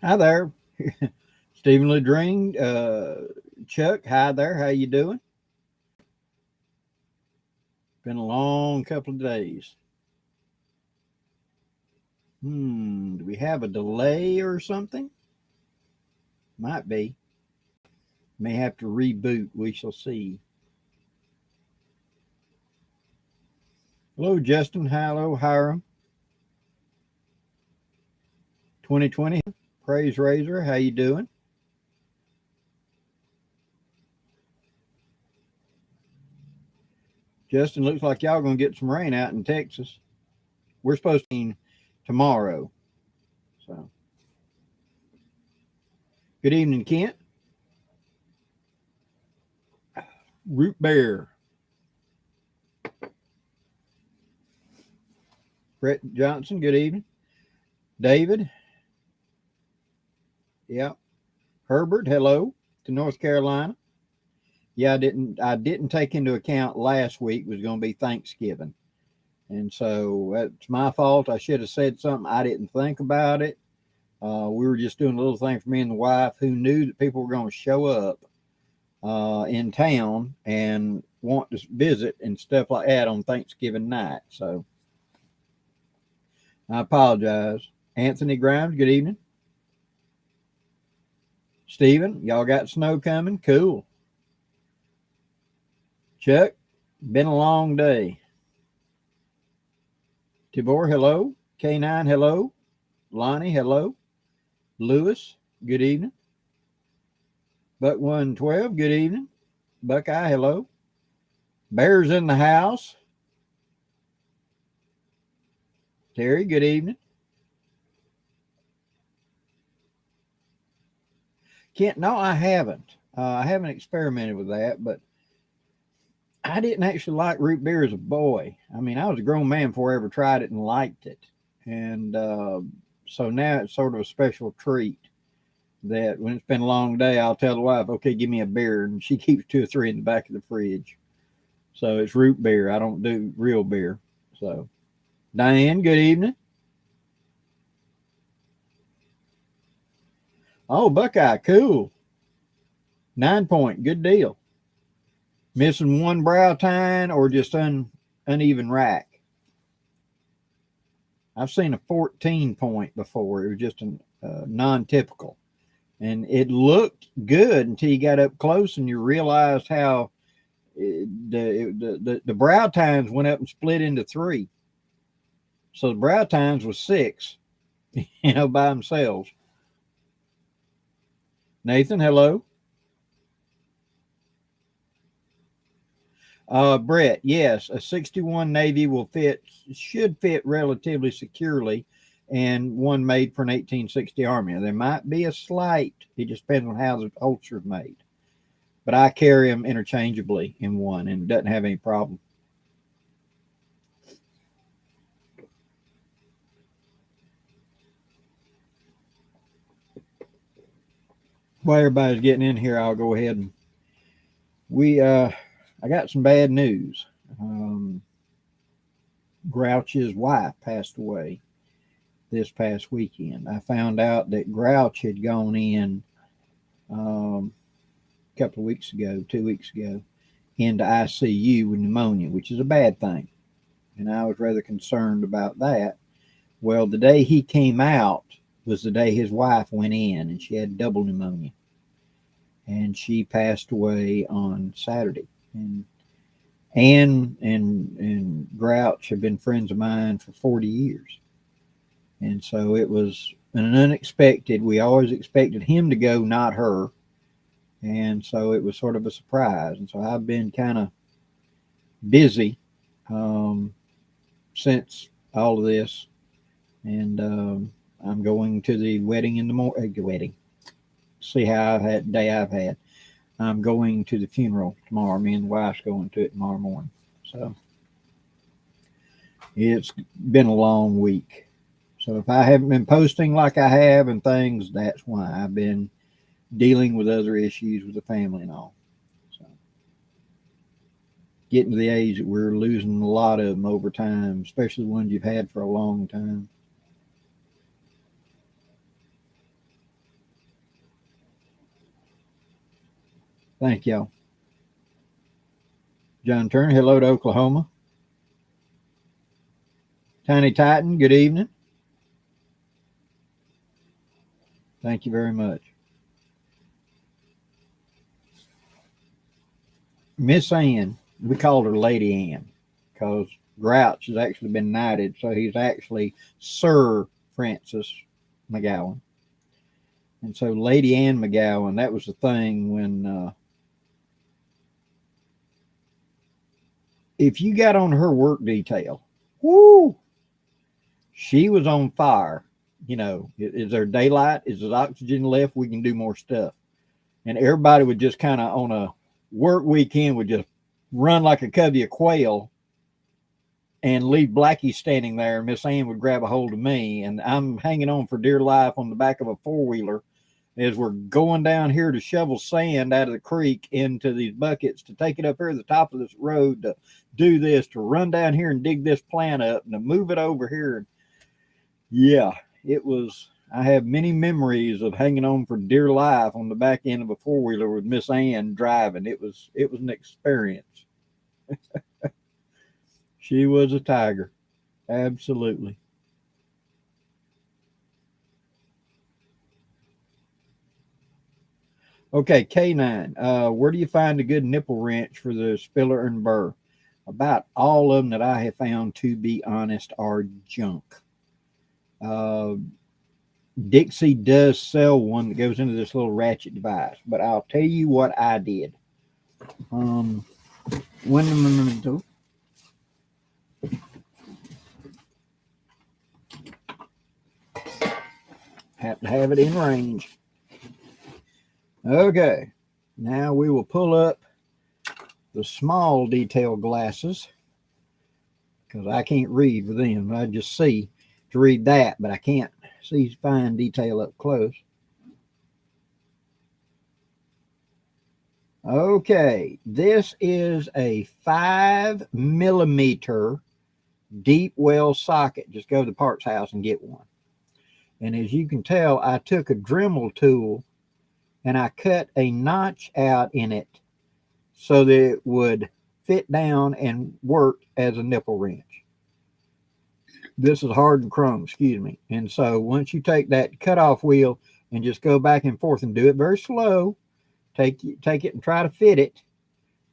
Hi there. Stephen Ledring, Chuck, hi there. How you doing? Been a long couple of days. Do we have a delay or something? Might be. May have to reboot. We shall see. Hello, Justin. Hello, Hiram. 2020. Praise Razor. How you doing? Justin, looks like y'all gonna get some rain out in Texas. We're supposed to be tomorrow. So, good evening, Kent. Root Bear. Brett Johnson. Good evening, David. Yeah. Herbert. Hello to North Carolina. Yeah, I didn't take into account last week was going to be Thanksgiving. And so that's my fault. I should have said something. I didn't think about it. We were just doing a little thing for me and the wife who knew that people were going to show up in town and want to visit and stuff like that on Thanksgiving night. So I apologize. Anthony Grimes, good evening. Stephen, y'all got snow coming? Cool. Chuck, been a long day. Tibor, hello. K9, hello. Lonnie, hello. Lewis, good evening. Buck 112, good evening. Buckeye, hello. Bears in the house. Terry, good evening. Kent, no, I haven't. I haven't experimented with that, but I didn't actually like root beer as a boy. I mean, I was a grown man before I ever tried it and liked it. And so now it's sort of a special treat that when it's been a long day, I'll tell the wife, okay, give me a beer. And she keeps 2 or 3 in the back of the fridge. So it's root beer. I don't do real beer. So, Diane, good evening. Oh, Buckeye, cool. 9 point, good deal. Missing one brow tine or just uneven rack? I've seen a 14 point before. It was just a non-typical. And it looked good until you got up close and you realized how the brow tines went up and split into 3. So the brow tines was 6, by themselves. Nathan, hello. Brett, yes, a 61 Navy should fit relatively securely, and one made for an 1860 Army. There might be a slight, it just depends on how the holster is made. But I carry them interchangeably in one, and it doesn't have any problem. While everybody's getting in here, I'll go ahead and I got some bad news. Grouch's wife passed away this past weekend. I found out that Grouch had gone in a couple of weeks ago, 2 weeks ago, into ICU with pneumonia, which is a bad thing. And I was rather concerned about that. Well, the day he came out was the day his wife went in, and she had double pneumonia. And she passed away on Saturday. And Ann and Grouch have been friends of mine for 40 years. And so it was an unexpected, we always expected him to go, not her. And so it was sort of a surprise. And so I've been kind of busy since all of this. And I'm going to the wedding in the morning. See how day I've had. I'm going to the funeral tomorrow. Me and the wife's going to it tomorrow morning. So it's been a long week. So if I haven't been posting like I have and things, that's why. I've been dealing with other issues with the family and all. So getting to the age that we're losing a lot of them over time, especially the ones you've had for a long time. Thank y'all. John Turner, hello to Oklahoma. Tiny Titan, good evening. Thank you very much. Miss Ann, we called her Lady Ann because Grouch has actually been knighted, so he's actually Sir Francis McGowan. And so Lady Ann McGowan, that was the thing when if you got on her work detail, whoo, she was on fire. You know, is there daylight? Is there oxygen left? We can do more stuff. And everybody would just kind of on a work weekend would just run like a covey of quail and leave Blackie standing there. Miss Ann would grab a hold of me, and I'm hanging on for dear life on the back of a four-wheeler as we're going down here to shovel sand out of the creek into these buckets to take it up here to the top of this road to do this, to run down here and dig this plant up and to move it over here. Yeah, it was, I have many memories of hanging on for dear life on the back end of a four-wheeler with Miss Ann driving. It was an experience. She was a tiger. Absolutely. Okay, K9. Where do you find a good nipple wrench for the spiller and burr? About all of them that I have found, to be honest, are junk. Dixie does sell one that goes into this little ratchet device, but I'll tell you what I did. Have to have it in range. Okay, now we will pull up the small detail glasses because I can't read with them. I just see to read that, but I can't see fine detail up close. Okay, this is a 5mm deep well socket. Just go to the parts house and get one. And as you can tell, I took a Dremel tool and I cut a notch out in it so that it would fit down and work as a nipple wrench. This is hardened chrome, excuse me. And so once you take that cutoff wheel and just go back and forth and do it very slow, take it and try to fit it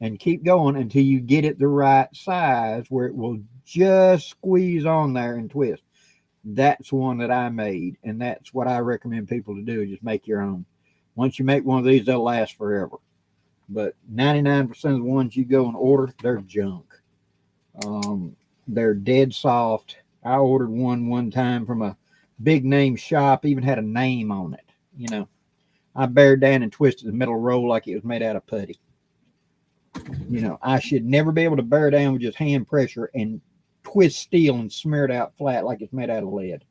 and keep going until you get it the right size where it will just squeeze on there and twist. That's one that I made, and that's what I recommend people to do, just make your own. Once you make one of these, they'll last forever. But 99% of the ones you go and order, they're junk. They're dead soft. I ordered one time from a big name shop, even had a name on it. You know, I bared down and twisted the metal roll like it was made out of putty. You know, I should never be able to bear down with just hand pressure and twist steel and smear it out flat like it's made out of lead.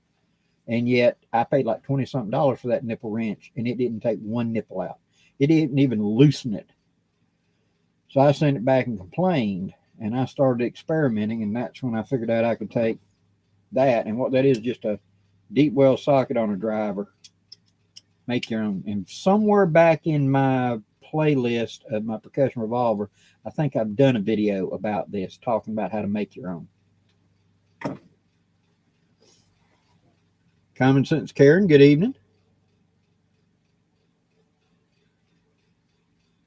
And yet I paid like $20-something for that nipple wrench, and it didn't take one nipple out. It didn't even loosen it. So I sent it back and complained, and I started experimenting, and that's when I figured out I could take that. And what that is, just a deep well socket on a driver. Make your own. And somewhere back in my playlist of my percussion revolver, I think I've done a video about this, talking about how to make your own. Common Sense Karen, good evening.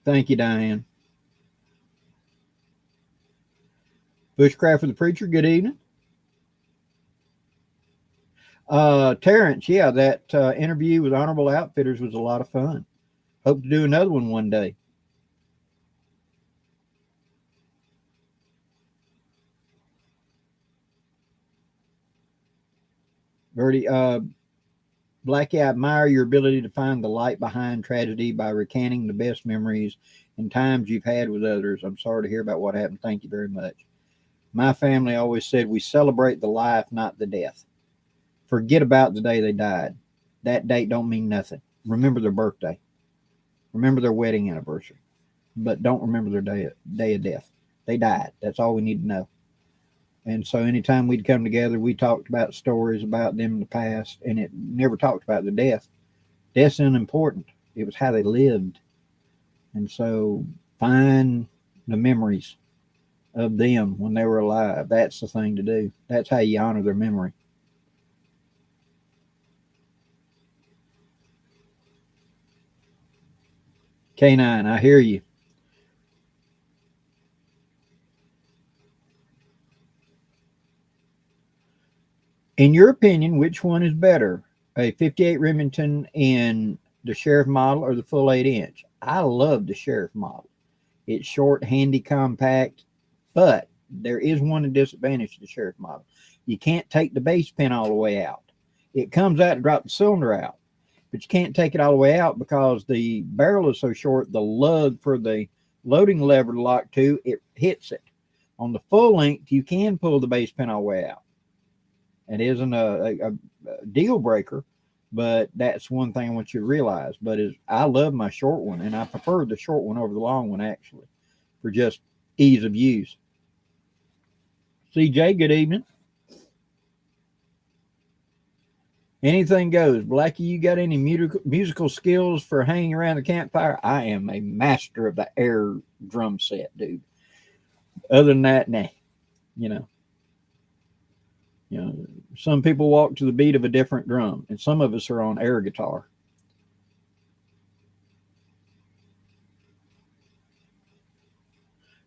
Thank you, Diane. Bushcraft for the Preacher, good evening. Terrence, yeah, that interview with Honorable Outfitters was a lot of fun. Hope to do another one day. Verdi, Blackie, I admire your ability to find the light behind tragedy by recanting the best memories and times you've had with others. I'm sorry to hear about what happened. Thank you very much. My family always said we celebrate the life, not the death. Forget about the day they died. That date don't mean nothing. Remember their birthday. Remember their wedding anniversary. But don't remember their day of death. They died. That's all we need to know. And so anytime we'd come together, we talked about stories about them in the past, and it never talked about the death. Death's unimportant. It was how they lived. And so find the memories of them when they were alive. That's the thing to do. That's how you honor their memory. K9, I hear you. In your opinion, which one is better? A 58 Remington in the Sheriff model or the full 8-inch? I love the Sheriff model. It's short, handy, compact, but there is one disadvantage to the Sheriff model. You can't take the base pin all the way out. It comes out to drop the cylinder out, but you can't take it all the way out because the barrel is so short, the lug for the loading lever to lock to, it hits it. On the full length, you can pull the base pin all the way out. It isn't a deal breaker, but that's one thing I want you to realize. But I love my short one, and I prefer the short one over the long one, actually, for just ease of use. CJ, good evening. Anything goes. Blackie, you got any musical skills for hanging around the campfire? I am a master of the air drum set, dude. Other than that, nah. You know, some people walk to the beat of a different drum, and some of us are on air guitar.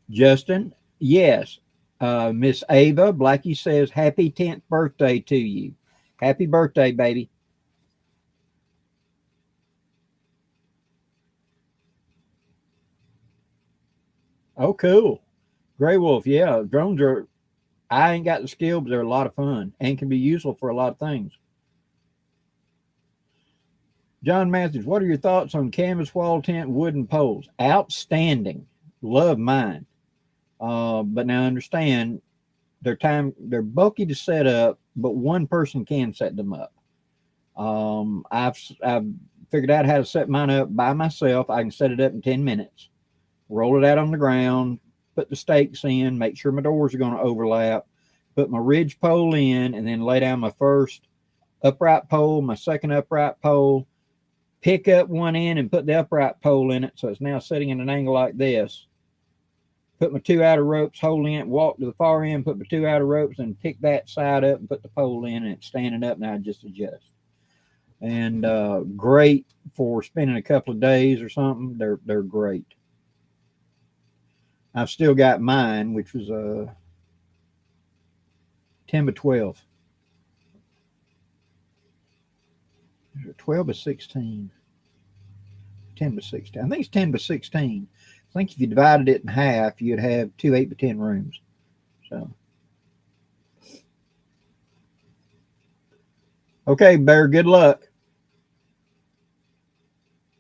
Justin, yes. Miss Ava, Blackie says, happy 10th birthday to you. Happy birthday, baby. Oh, cool. Gray Wolf, yeah. Drones are, I ain't got the skill, but they're a lot of fun and can be useful for a lot of things. John Matthews, what are your thoughts on canvas wall tent wooden poles? Outstanding. Love mine. But now understand, they're bulky to set up, but one person can set them up. I've figured out how to set mine up by myself. I can set it up in 10 minutes, roll it out on the ground, put the stakes in, make sure my doors are going to overlap, put my ridge pole in, and then lay down my first upright pole, my second upright pole, pick up one end and put the upright pole in it. So it's now sitting in an angle like this. Put my 2 outer ropes, hold in, walk to the far end, put my 2 outer ropes, and pick that side up and put the pole in, and it's standing up. Now I just adjust. And great for spending a couple of days or something. They're great. I've still got mine, which was 10 by 12. 12 by 16. 10 by 16. I think it's 10 by 16. I think if you divided it in half, you'd have 2 8 by 10 rooms. So, okay, Bear, good luck.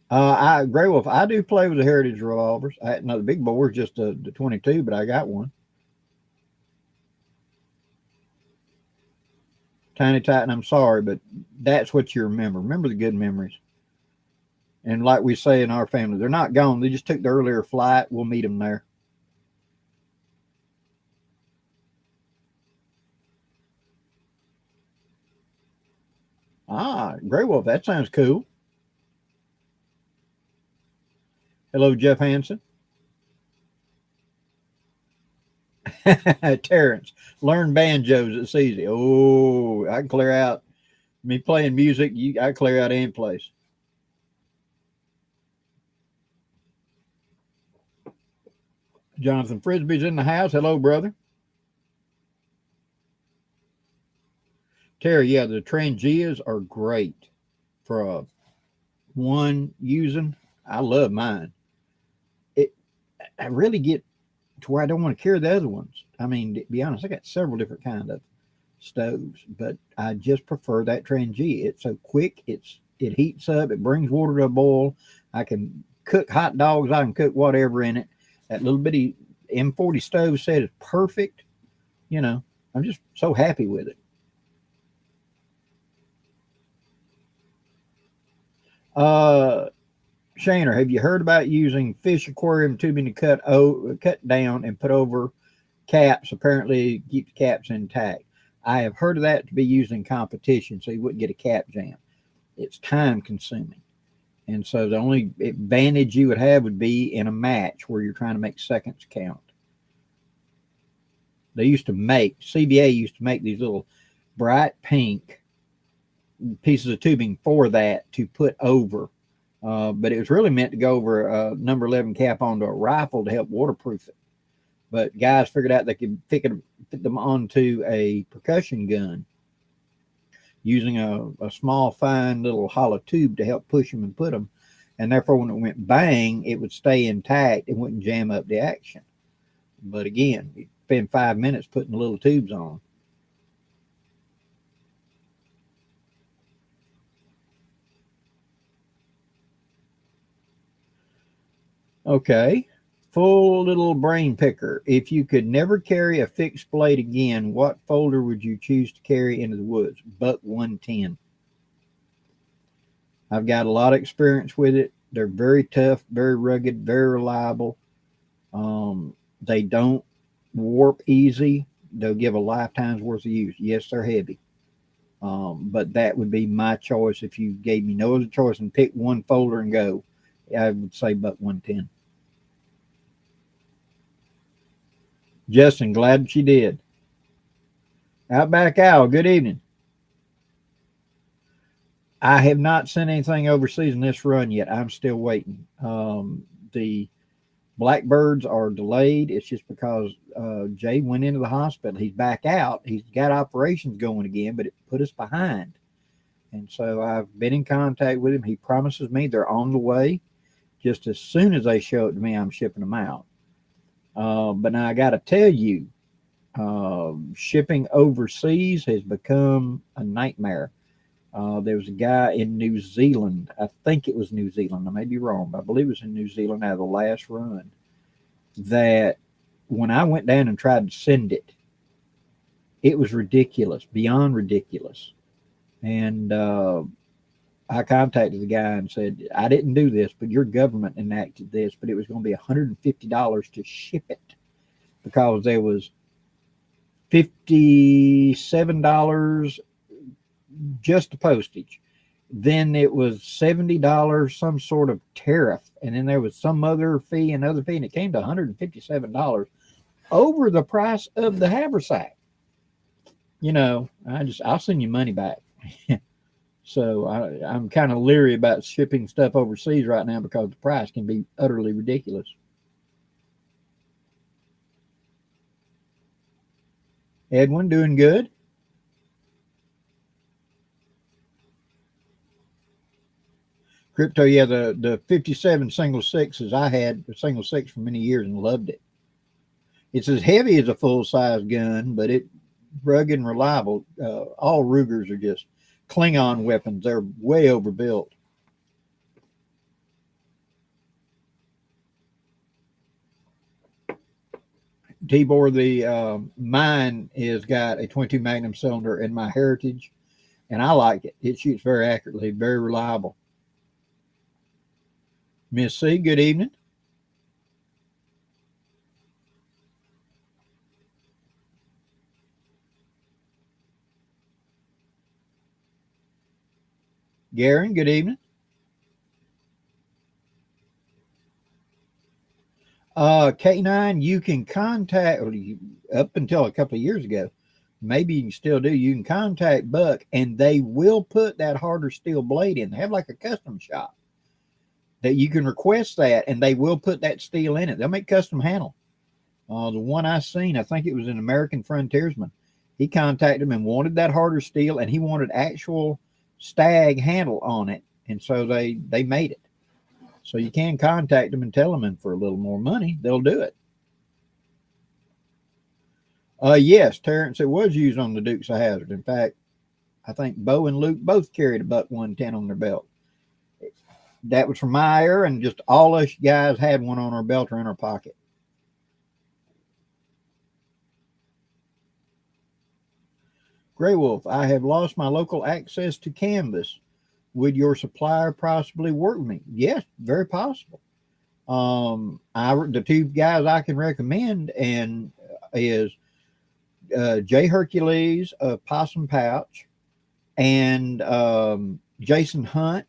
Gray Wolf, I do play with the Heritage revolvers. No, the big bore is just the 22, but I got one. Tiny Titan, I'm sorry, but that's what you remember. Remember the good memories. And like we say in our family, they're not gone. They just took the earlier flight. We'll meet them there. Gray Wolf, that sounds cool. Hello, Jeff Hansen. Terrence, learn banjos. It's easy. Oh, I can clear out. Me playing music, I clear out any place. Jonathan Frisbee's in the house. Hello, brother. Terry, yeah, the Trangias are great for one using. I love mine. I really get to where I don't want to carry the other ones. I mean, to be honest, I got several different kind of stoves, but I just prefer that Trangia. It's so quick. It heats up. It brings water to a boil. I can cook hot dogs. I can cook whatever in it. That little bitty M40 stove set is perfect. I'm just so happy with it. Shaner, have you heard about using fish aquarium tubing to cut down and put over caps? Apparently, keep the caps intact. I have heard of that to be used in competition, so you wouldn't get a cap jam. It's time consuming. And so the only advantage you would have would be in a match where you're trying to make seconds count. CBA used to make these little bright pink pieces of tubing for that to put over. But it was really meant to go over a number 11 cap onto a rifle to help waterproof it. But guys figured out they could fit them onto a percussion gun using a small, fine little hollow tube to help push them and put them. And therefore, when it went bang, it would stay intact and wouldn't jam up the action. But again, you spend 5 minutes putting the little tubes on. Okay. Full little brain picker. If you could never carry a fixed blade again, what folder would you choose to carry into the woods? Buck 110. I've got a lot of experience with it. They're very tough, very rugged, very reliable. They don't warp easy. They'll give a lifetime's worth of use. Yes, they're heavy. But that would be my choice if you gave me no other choice and pick one folder and go. I would say Buck 110. Justin, glad that you did. Outback Owl, good evening. I have not sent anything overseas in this run yet. I'm still waiting. The blackbirds are delayed. It's just because Jay went into the hospital. He's back out. He's got operations going again, but it put us behind. And so I've been in contact with him. He promises me they're on the way. Just as soon as they show it to me, I'm shipping them out. But now I got to tell you, shipping overseas has become a nightmare. There was a guy in New Zealand. I think it was New Zealand. I may be wrong, but I believe it was in New Zealand out of the last run. That when I went down and tried to send it, it was ridiculous, beyond ridiculous. And I contacted the guy and said, I didn't do this, but your government enacted this, but it was going to be $150 to ship it because there was $57 just the postage. Then it was $70, some sort of tariff. And then there was some other fee, and it came to $157 over the price of the haversack. I'll send you money back. So I'm kind of leery about shipping stuff overseas right now because the price can be utterly ridiculous. Edwin, doing good? Crypto, yeah, the 57 single sixes I had a single six for many years and loved it. It's as heavy as a full-size gun, but it's rugged and reliable. All Rugers are just Klingon weapons. They're way overbuilt. Tibor, mine has got a 22 Magnum cylinder in my Heritage, and I like it. It shoots very accurately, very reliable. Miss C, good evening. Garen, good evening. K9, you can contact, up until a couple of years ago, maybe you can still do, you can contact Buck and they will put that harder steel blade in. They have like a custom shop that you can request that and they will put that steel in it. They'll make custom handle. The one I seen, I think it was an American Frontiersman. He contacted him and wanted that harder steel and he wanted actual stag handle on it. And so they made it. So you can contact them and tell them, and for a little more money, they'll do it. Yes, Terrence, it was used on the Dukes of Hazzard. In fact, I think Bo and Luke both carried a Buck 110 on their belt. That was from my era, and just all us guys had one on our belt or in our pocket. Gray Wolf, I have lost my local access to canvas. Would your supplier possibly work with me? Yes, very possible. The two guys I can recommend is Jay Hercules of Possum Pouch and Jason Hunt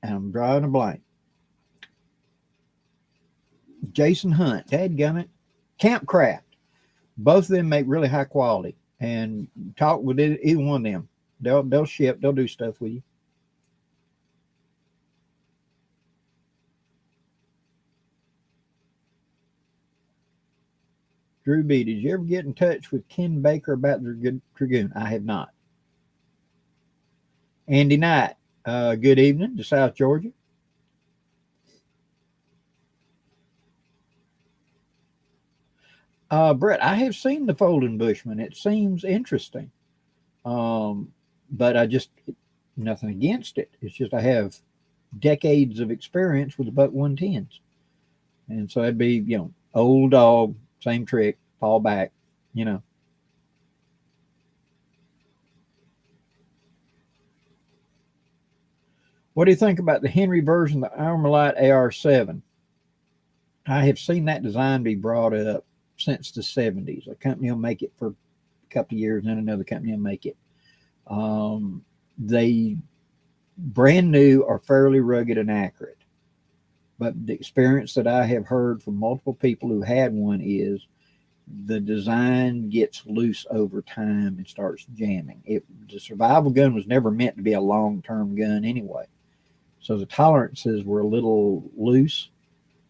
and I'm drawing a blank. Jason Hunt, dadgummit, Campcraft. Both of them make really high quality. And talk with either one of them. They'll ship. They'll do stuff with you. Drew B, did you ever get in touch with Ken Baker about the Dragoon? I have not. Andy Knight, good evening to South Georgia. Brett, I have seen the Folding Bushman. It seems interesting. But I just, nothing against it. It's just I have decades of experience with the Buck 110s. And so it'd be, old dog, same trick, fall back, What do you think about the Henry version of the Armalite AR-7? I have seen that design be brought up since the 70s. A company will make it for a couple of years, and then another company will make it. They brand new are fairly rugged and accurate. But the experience that I have heard from multiple people who had one is the design gets loose over time and starts jamming. The survival gun was never meant to be a long-term gun anyway. So the tolerances were a little loose.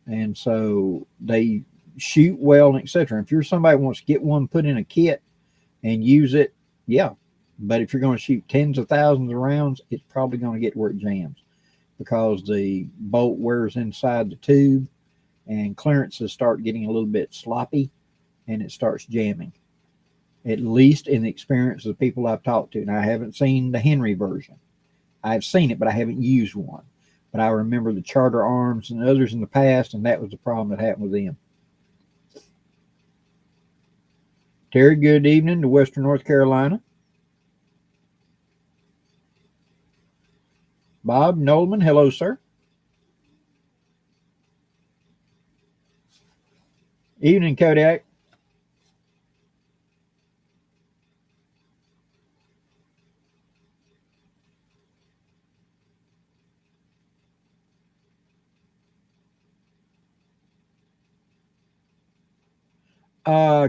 And so they shoot well, etc. If you're somebody who wants to get one put in a kit and use it, yeah. But if you're going to shoot tens of thousands of rounds, it's probably going to get where it jams because the bolt wears inside the tube and clearances start getting a little bit sloppy and it starts jamming. At least in the experience of the people I've talked to. And I haven't seen the Henry version. I've seen it, but I haven't used one. But I remember the Charter Arms and others in the past, and that was the problem that happened with them. Terry, good evening to Western North Carolina. Bob Nolan, hello, sir. Evening, Kodiak.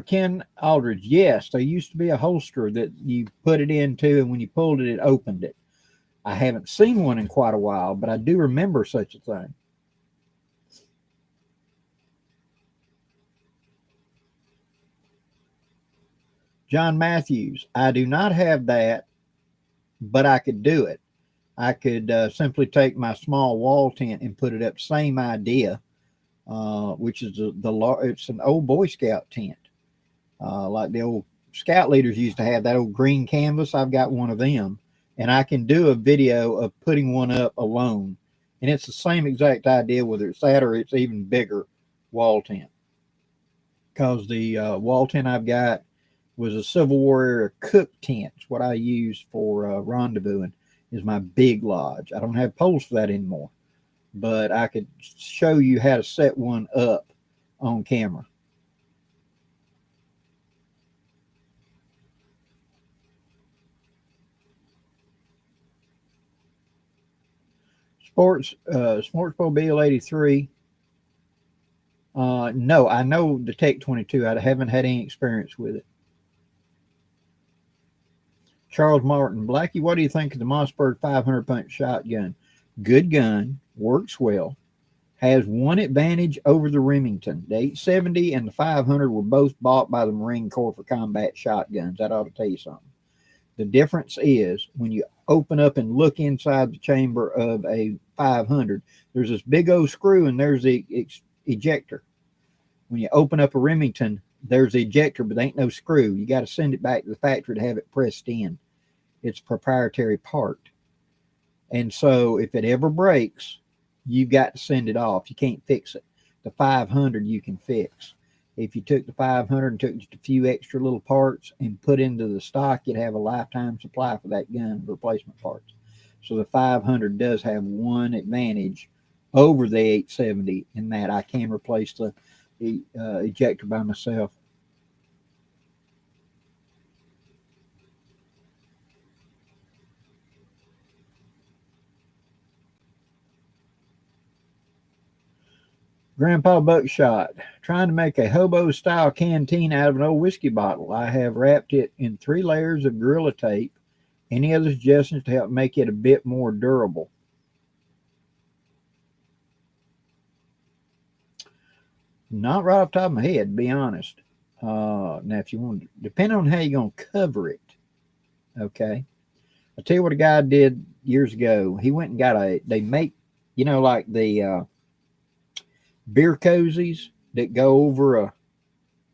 Ken Aldridge, yes, there used to be a holster that you put it into, and when you pulled it, it opened it. I haven't seen one in quite a while, but I do remember such a thing. John Matthews, I do not have that, but I could do it. I could simply take my small wall tent and put it up. Same idea, which is it's an old Boy Scout tent, like the old Scout leaders used to have that old green canvas. I've got one of them, and I can do a video of putting one up alone, and it's the same exact idea, whether it's that or it's even bigger wall tent. Because the wall tent I've got was a Civil War era cook tent. It's what I used for rendezvousing. Is my big lodge. I don't have poles for that anymore, but I could show you how to set one up on camera. Sportsmobile 83. No, I know the Tech 22. I haven't had any experience with it. Charles Martin, Blackie, what do you think of the Mossberg 500 punch shotgun? Good gun, works well, has one advantage over the Remington. The 870 and the 500 were both bought by the Marine Corps for combat shotguns. That ought to tell you something. The difference is when you open up and look inside the chamber of a 500, there's this big old screw and there's the ejector. When you open up a Remington, there's the ejector, but there ain't no screw. You got to send it back to the factory to have it pressed in. It's a proprietary part. And so if it ever breaks, you've got to send it off. You can't fix it. The 500 you can fix. If you took the 500 and took just a few extra little parts and put into the stock, you'd have a lifetime supply for that gun of replacement parts. So the 500 does have one advantage over the 870 in that I can replace the ejector by myself. Grandpa Buckshot, trying to make a hobo-style canteen out of an old whiskey bottle. I have wrapped it in 3 layers of Gorilla Tape. Any other suggestions to help make it a bit more durable? Not right off the top of my head, to be honest. Now, if you want, depending on how you're going to cover it, okay? I'll tell you what a guy did years ago. He went and got they make, like the beer cozies that go over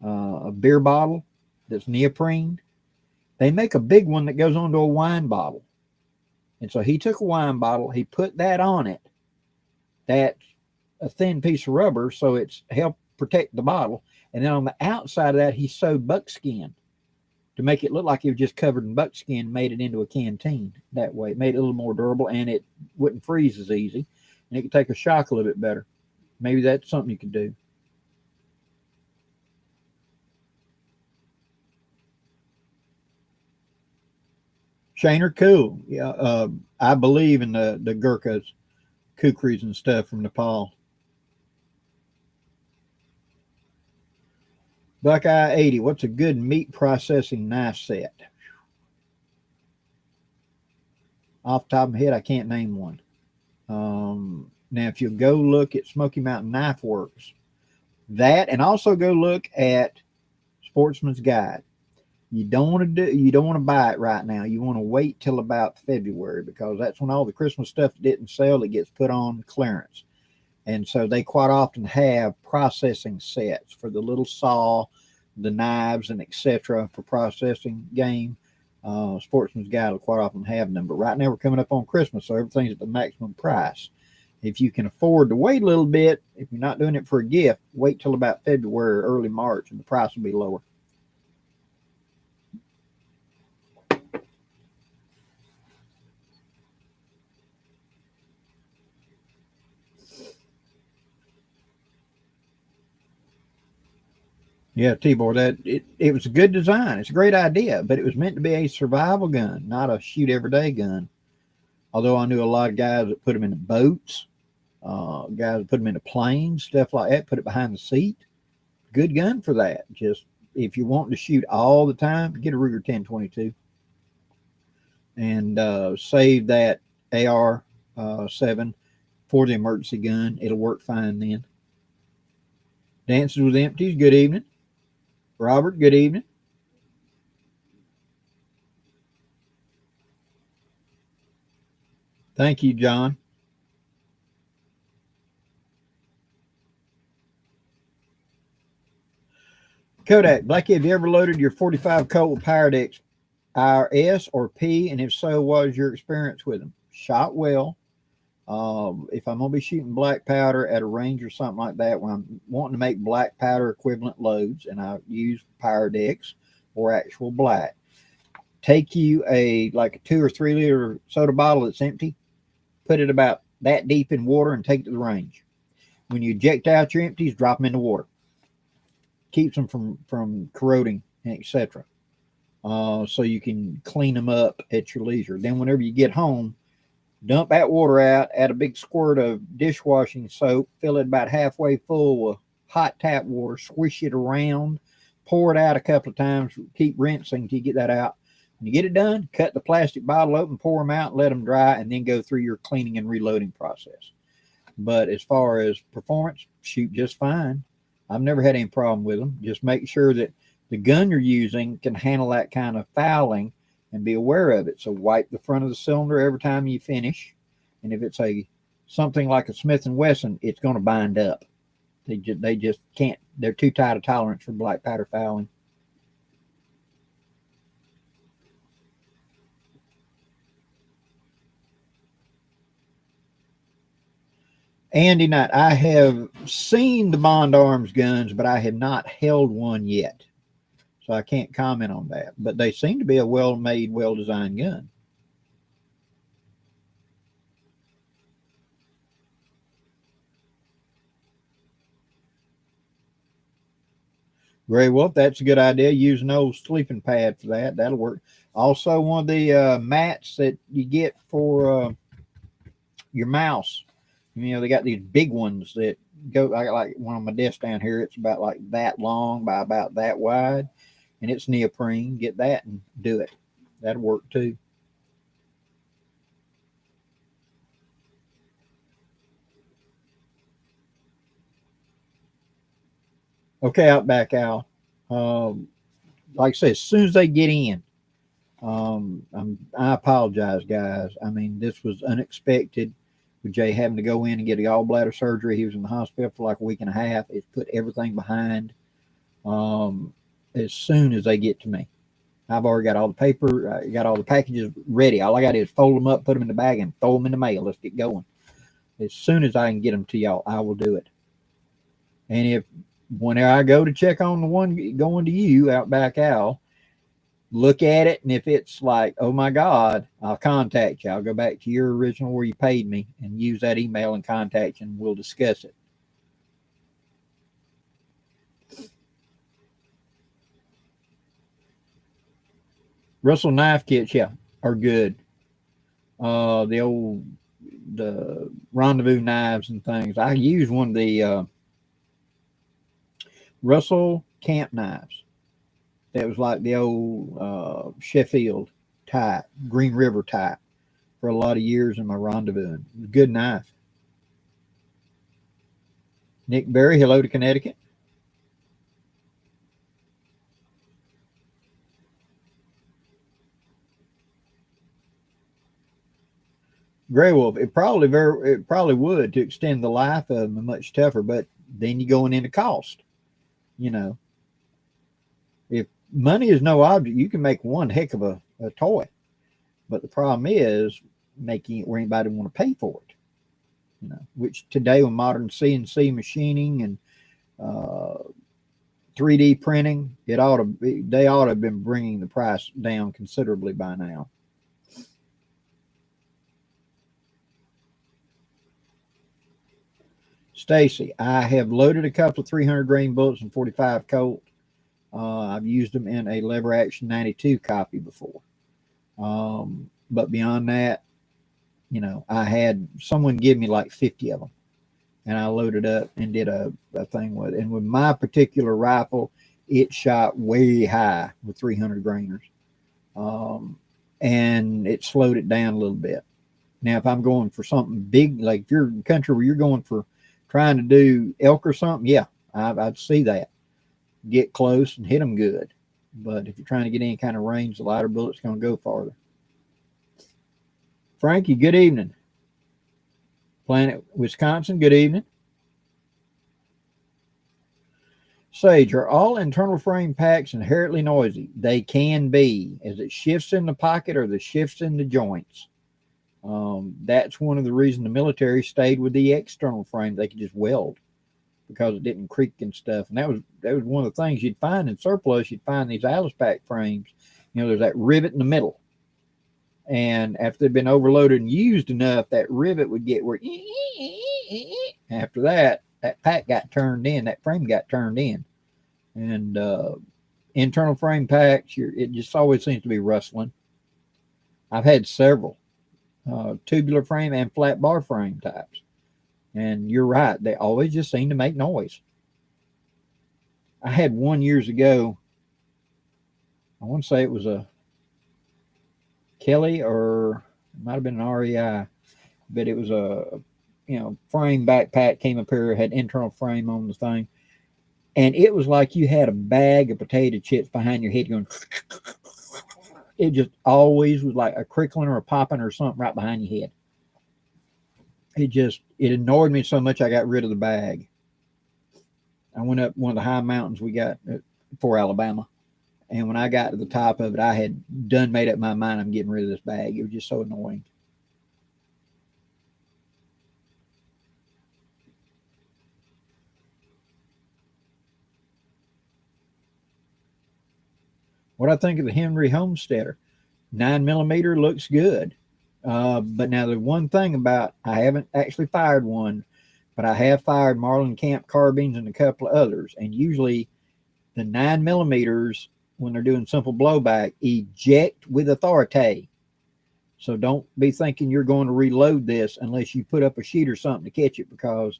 a beer bottle that's neoprene. They make a big one that goes onto a wine bottle. And so he took a wine bottle, he put that on it, that's a thin piece of rubber, so it's helped protect the bottle. And then on the outside of that, he sewed buckskin to make it look like it was just covered in buckskin, made it into a canteen that way. It made it a little more durable, and it wouldn't freeze as easy, and it could take a shock a little bit better. Maybe that's something you could do. Shaner, cool. Yeah, I believe in the Gurkhas, kukris and stuff from Nepal. Buckeye 80, what's a good meat processing knife set? Off the top of my head, I can't name one. Now, if you go look at Smoky Mountain Knife Works, that, and also go look at Sportsman's Guide. You don't want to buy it right now. You want to wait till about February, because that's when all the Christmas stuff that didn't sell, it gets put on clearance. And so they quite often have processing sets for the little saw, the knives, and etc. for processing game. Sportsman's Guide will quite often have them. But right now we're coming up on Christmas, so everything's at the maximum price. If you can afford to wait a little bit, if you're not doing it for a gift, wait till about February or early March, and the price will be lower. Yeah, T-Boy, it was a good design. It's a great idea, but it was meant to be a survival gun, not a shoot every day gun. Although I knew a lot of guys that put them in boats, guys that put them into planes, stuff like that, put it behind the seat. Good gun for that. Just if you want to shoot all the time, get a Ruger 1022 and save that AR-7 for the emergency gun. It'll work fine then. Dances with Empties, good evening. Robert, good evening. Thank you, John. Kodak, Blackie, have you ever loaded your 45 Colt with Pyrex IRS or P? And if so, what was your experience with them? Shot well. If I'm going to be shooting black powder at a range or something like that, when I'm wanting to make black powder equivalent loads, and I use Pyrex or actual black, take you like a 2 or 3 liter soda bottle that's empty, put it about that deep in water, and take it to the range. When you eject out your empties, drop them in the water. Keeps them from corroding, etc. So you can clean them up at your leisure. Then whenever you get home, dump that water out, add a big squirt of dishwashing soap, fill it about halfway full of hot tap water, swish it around, pour it out a couple of times, keep rinsing till you get that out. When you get it done, cut the plastic bottle open, pour them out, let them dry, and then go through your cleaning and reloading process. But as far as performance, shoot just fine. I've never had any problem with them. Just make sure that the gun you're using can handle that kind of fouling, and be aware of it. So wipe the front of the cylinder every time you finish. And if it's something like a Smith & Wesson, it's going to bind up. They just can't. They're too tight a tolerance for black powder fouling. Andy Knight, I have seen the Bond Arms guns, but I have not held one yet. So I can't comment on that. But they seem to be a well-made, well-designed gun. Gray Wolf, that's a good idea. Use an old sleeping pad for that. That'll work. Also, one of the mats that you get for your mouse. They got these big ones that go. I got like one on my desk down here. It's about like that long by about that wide, and it's neoprene. Get that and do it. That'll work too. Okay, Outback Al. Like I said, as soon as they get in, I apologize, guys. I mean, this was unexpected. With Jay having to go in and get a gallbladder surgery, he was in the hospital for like a week and a half. It's put everything behind. As soon as they get to me, I've already got all the paper, got all the packages ready. All I got to do is fold them up, put them in the bag, and throw them in the mail. Let's get going. As soon as I can get them to y'all, I will do it. And if whenever I go to check on the one going to you, Outback Al, look at it, and if it's like, oh my God, I'll contact you. I'll go back to your original where you paid me and use that email and contact you, and we'll discuss it. Russell knife kits, yeah, are good. The rendezvous knives and things. I use one of the Russell camp knives. That was like the old Sheffield type, Green River type, for a lot of years in my rendezvousing. Good knife. Nick Berry, hello to Connecticut. Gray Wolf, it probably would to extend the life of them much tougher, but then you're going into cost. You know, if money is no object, you can make one heck of a toy, but the problem is making it where anybody want to pay for it. You know, which today with modern CNC machining and 3D printing, they ought to have been bringing the price down considerably by now. Stacy, I have loaded a couple of 300 grain bullets and 45 Colt. I've used them in a lever action 92 copy before. But beyond that, you know, I had someone give me like 50 of them, and I loaded up and did a thing with it. And with my particular rifle, it shot way high with 300 grainers. And it slowed it down a little bit. Now, if I'm going for something big, like if you're in a country where you're going for trying to do elk or something, yeah, I'd see that. Get close and hit them good. But if you're trying to get any kind of range, the lighter bullet's going to go farther. Frankie, good evening. Planet Wisconsin, good evening. Sage, are all internal frame packs inherently noisy? They can be, as it shifts in the pocket or the shifts in the joints. That's one of the reasons the military stayed with the external frame. They could just weld because it didn't creak and stuff. And that was one of the things you'd find in surplus. You'd find these Alice pack frames. You know, there's that rivet in the middle. And after they've been overloaded and used enough, that rivet would get where after that pack got turned in, that frame got turned in. And internal frame packs, it just always seems to be rustling. I've had several tubular frame and flat bar frame types. And you're right, they always just seem to make noise. I had one years ago, I want to say it was a Kelly, or it might have been an REI, but it was a frame backpack, came up here, had internal frame on the thing, and it was like you had a bag of potato chips behind your head going. It just always was like a crickling or a popping or something right behind your head. It annoyed me so much I got rid of the bag. I went up one of the high mountains we got for Alabama. And when I got to the top of it, I had made up my mind I'm getting rid of this bag. It was just so annoying. What I think of the Henry Homesteader. 9mm looks good. But now the one thing about, I haven't actually fired one, but I have fired Marlin Camp carbines and a couple of others. And usually the 9mm, when they're doing simple blowback, eject with authority. So don't be thinking you're going to reload this unless you put up a sheet or something to catch it, because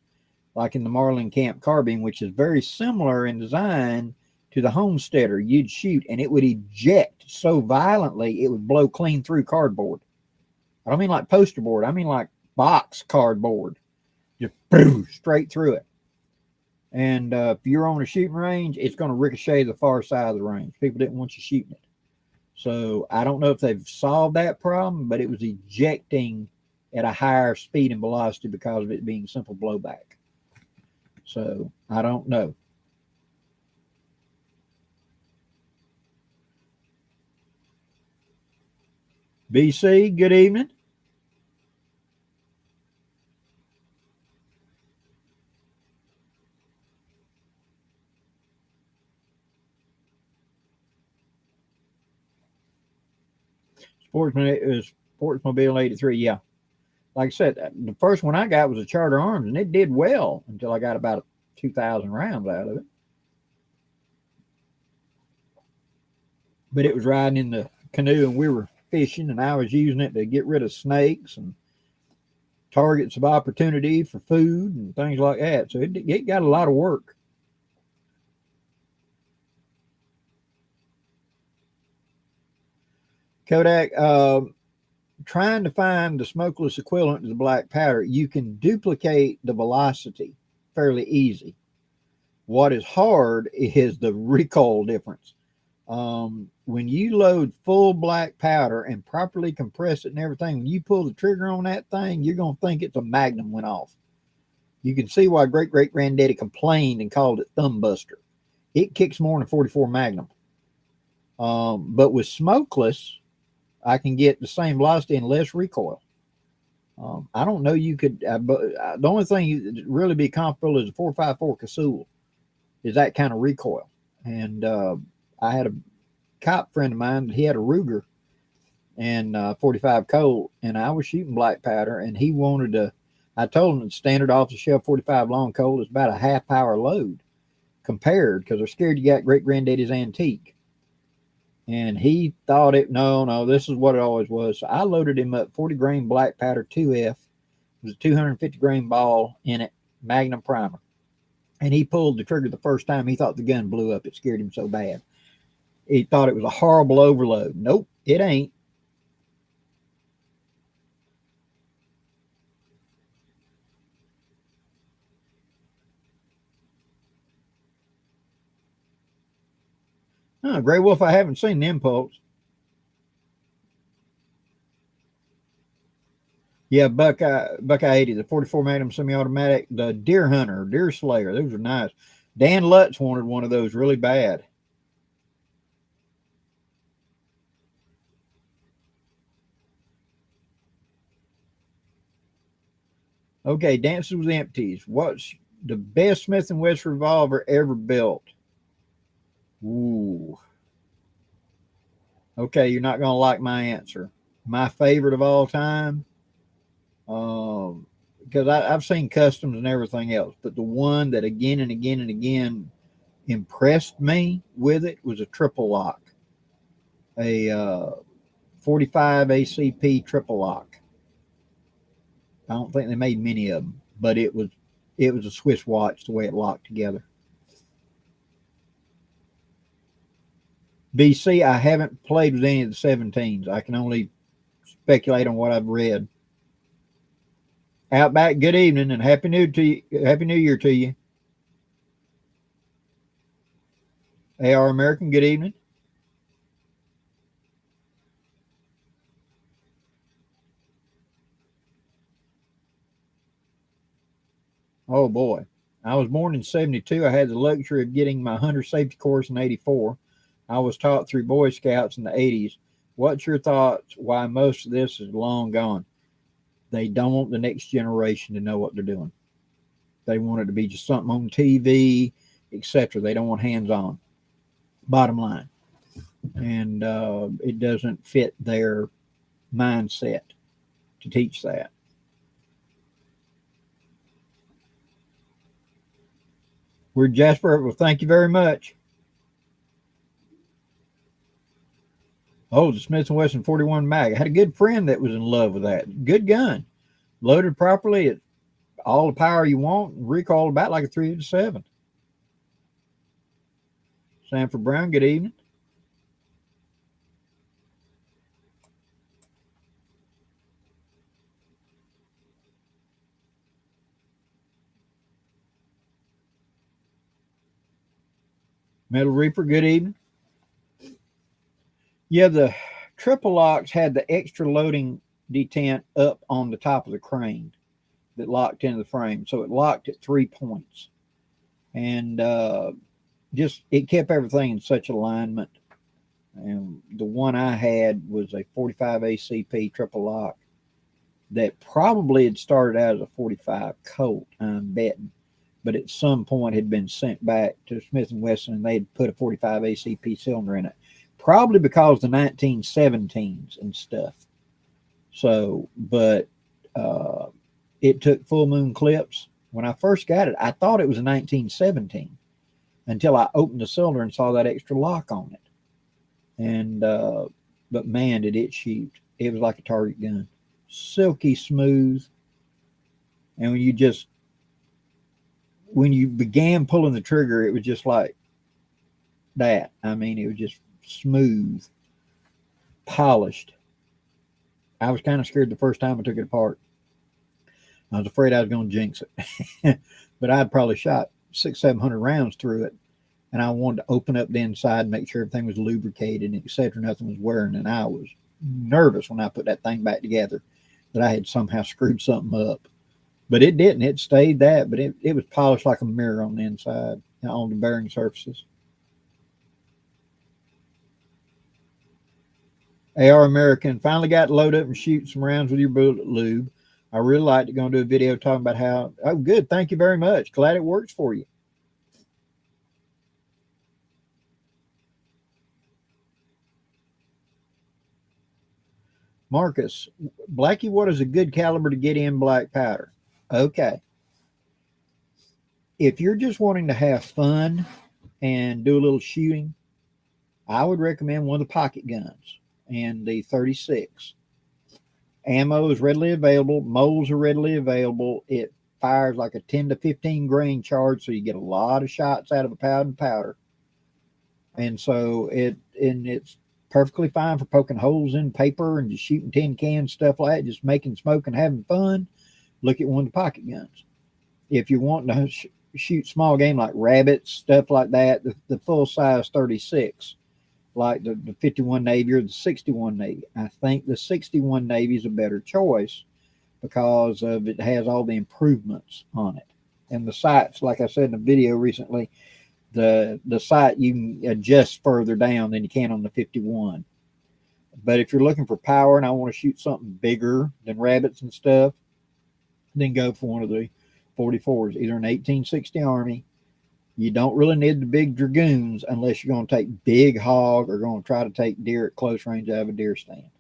like in the Marlin Camp carbine, which is very similar in design to the Homesteader. You'd shoot and it would eject so violently it would blow clean through cardboard. I don't mean like poster board. I mean like box cardboard. Just straight through it. And if you're on a shooting range, it's going to ricochet the far side of the range. People didn't want you shooting it. So I don't know if they've solved that problem, but it was ejecting at a higher speed and velocity because of it being simple blowback. So I don't know. BC, good evening. Sportsmobile 83, yeah. Like I said, the first one I got was a Charter Arms, and it did well until I got about 2,000 rounds out of it. But it was riding in the canoe, and we were fishing, and I was using it to get rid of snakes and targets of opportunity for food and things like that. So it got a lot of work. Kodak, trying to find the smokeless equivalent to the black powder, you can duplicate the velocity fairly easy. What is hard is the recoil difference. When you load full black powder and properly compress it and everything, when you pull the trigger on that thing, you're going to think it's a Magnum went off. You can see why great-great-granddaddy complained and called it Thumb Buster. It kicks more than a 44 Magnum. But with smokeless, I can get the same velocity and less recoil. I don't know you could, the only thing you'd really be comparable is a 4.54 Casull, is that kind of recoil. And I had a cop friend of mine, he had a Ruger and 45 Colt, and I was shooting black powder, and he wanted to, I told him the standard off-the-shelf 45 long Colt is about a half-hour load compared, because they're scared you got great-granddaddy's antique. And he thought no, this is what it always was. So I loaded him up 40 grain black powder 2F. It was a 250 grain ball in it, Magnum primer. And he pulled the trigger the first time. He thought the gun blew up. It scared him so bad. He thought it was a horrible overload. Nope, it ain't. Gray Wolf, I haven't seen the Impulse. Yeah, Buckeye 80, the 44 Magnum semi-automatic, the Deer Hunter, Deer Slayer, those are nice. Dan Lutz wanted one of those really bad. Okay, Dances with Empties. What's the best Smith & Wesson revolver ever built? Ooh. Okay, you're not going to like my answer. My favorite of all time, because I've seen customs and everything else, but the one that again and again and again impressed me with it was a triple lock, a 45 ACP triple lock. I don't think they made many of them, but it was a Swiss watch the way it locked together. BC, I haven't played with any of the 17s. I can only speculate on what I've read. Outback, good evening and happy New Year to you. AR American, good evening. Oh boy. I was born in 72. I had the luxury of getting my hunter safety course in 84. I was taught through Boy Scouts in the 80s. What's your thoughts why most of this is long gone? They don't want the next generation to know what they're doing. They want it to be just something on TV, etc. They don't want hands-on. Bottom line. And it doesn't fit their mindset to teach that. We're Jasper. Well, thank you very much. Oh, the Smith & Wesson 41 mag. I had a good friend that was in love with that. Good gun. Loaded properly. all the power you want, and recoil about like a 357. Sanford Brown, good evening. Metal Reaper, good evening. Yeah, the triple locks had the extra loading detent up on the top of the crane that locked into the frame. So it locked at 3 points. And just it kept everything in such alignment. And the one I had was a 45 ACP triple lock that probably had started out as a 45 Colt, I'm betting. But at some point had been sent back to Smith & Wesson, and they'd put a 45 ACP cylinder in it. Probably because the 1917s and stuff. So, but it took full moon clips. When I first got it, I thought it was a 1917 until I opened the cylinder and saw that extra lock on it. And, but man, did it shoot. It was like a target gun. Silky smooth. And when you began pulling the trigger, it was just like that. I mean, it was just smooth, polished. I was kind of scared the first time I took it apart. I was afraid I was going to jinx it. But I'd probably shot 600-700 rounds through it. And I wanted to open up the inside and make sure everything was lubricated, etc. Nothing was wearing. And I was nervous when I put that thing back together that I had somehow screwed something up. But it didn't. It stayed that. But it was polished like a mirror on the inside, on the bearing surfaces. AR American, finally got to load up and shoot some rounds with your bullet lube. I really liked it. Going to do a video talking about how, oh, good. Thank you very much. Glad it works for you. Marcus, Blackie, what is a good caliber to get in black powder? Okay. If you're just wanting to have fun and do a little shooting, I would recommend one of the pocket guns and the 36. Ammo is readily available. Molds are readily available. It fires like a 10 to 15 grain charge, so you get a lot of shots out of a powder. And so it's perfectly fine for poking holes in paper and just shooting tin cans, stuff like that, just making smoke and having fun. Look at one of the pocket guns. If you're wanting to shoot small game like rabbits, stuff like that, the full size 36, like the 51 Navy or the 61 Navy. I think the 61 Navy is a better choice because of it has all the improvements on it. And the sights, like I said in a video recently, the sight you can adjust further down than you can on the 51. But if you're looking for power and I want to shoot something bigger than rabbits and stuff, then go for one of the 44s, either an 1860 Army. You don't really need the big dragoons unless you're going to take big hog or going to try to take deer at close range out of a deer stand.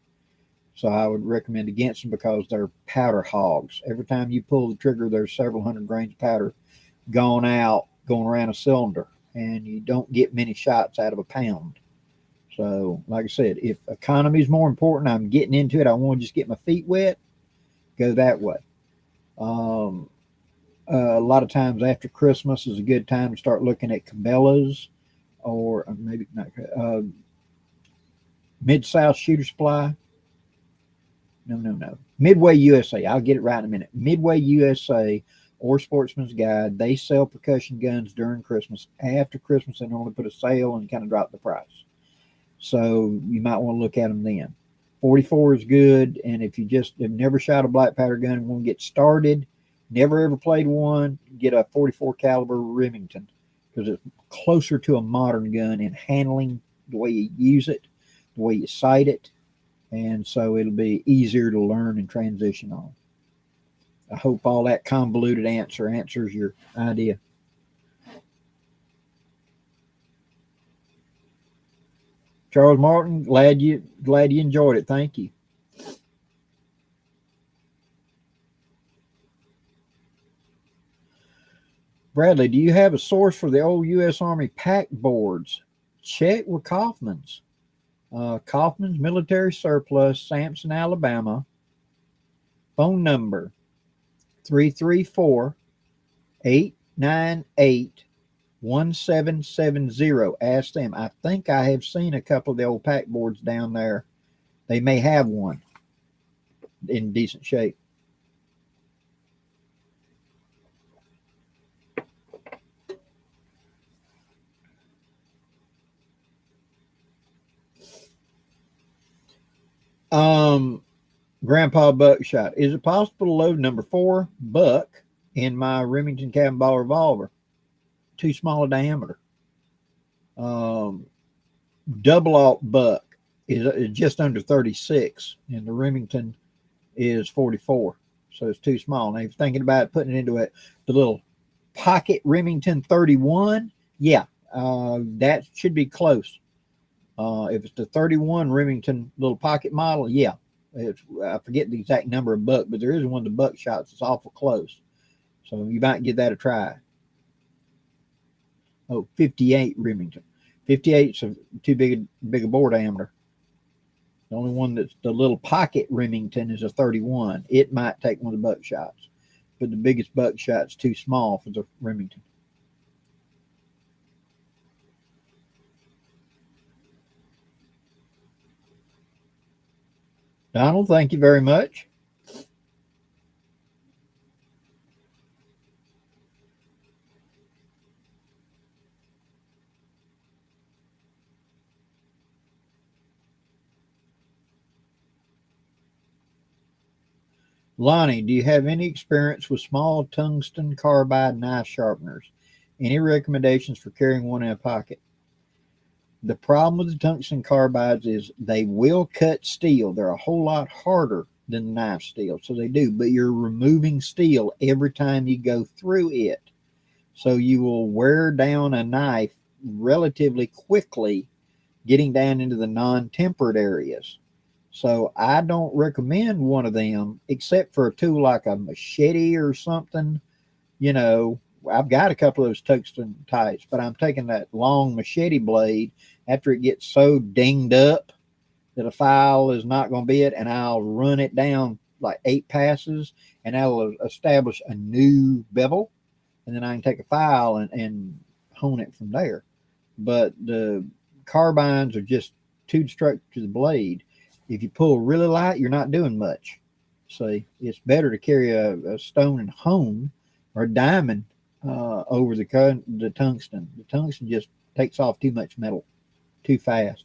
So I would recommend against them because they're powder hogs. Every time you pull the trigger, there's several hundred grains of powder going around a cylinder, and you don't get many shots out of a pound. So, like I said, if economy is more important, I'm getting into it, I want to just get my feet wet, go that way. A lot of times after Christmas is a good time to start looking at Cabela's or maybe not Mid-South Shooter Supply. No. Midway USA. I'll get it right in a minute. Midway USA or Sportsman's Guide. They sell percussion guns during Christmas. After Christmas, they normally put a sale and kind of drop the price. So you might want to look at them then. 44 is good. And if you just have never shot a black powder gun and want to get started, never ever played one, get a 44 caliber Remington because it's closer to a modern gun in handling, the way you use it, the way you sight it. And so it'll be easier to learn and transition on. I hope all that convoluted answers your idea. Charles Martin, glad you enjoyed it. Thank you. Bradley, do you have a source for the old U.S. Army pack boards? Check with Kaufman's. Kaufman's Military Surplus, Sampson, Alabama. Phone number 334-898-1770. Ask them. I think I have seen a couple of the old pack boards down there. They may have one in decent shape. Grandpa Buckshot. Is it possible to load number 4 buck in my Remington Cabin Ball revolver? Too small a diameter. Double aught buck is just under 36, and the Remington is 44, so it's too small. Now, if you're thinking about putting it into the little pocket Remington 31, yeah, that should be close. If it's the 31 Remington little pocket model, yeah, I forget the exact number of buck, but there is one of the Buckshots that's awful close, so you might give that a try. Oh, 58 Remington. 58's too big a bore diameter. The only one that's the little pocket Remington is a 31. It might take one of the Buckshots, but the biggest Buckshot's too small for the Remington. Donald, thank you very much. Lonnie, do you have any experience with small tungsten carbide knife sharpeners? Any recommendations for carrying one in a pocket? The problem with the tungsten carbides is they will cut steel. They're a whole lot harder than the knife steel, so they do, but you're removing steel every time you go through it. So you will wear down a knife relatively quickly, getting down into the non-tempered areas. So I don't recommend one of them, except for a tool like a machete or something. You know, I've got a couple of those tungsten types, but I'm taking that long machete blade after it gets so dinged up that a file is not going to be it, and I'll run it down like 8 passes, and that'll establish a new bevel, and then I can take a file and hone it from there. But the carbines are just too destructive to the blade. If you pull really light, you're not doing much. See, it's better to carry a stone and hone or a diamond over the tungsten. The tungsten just takes off too much metal too fast.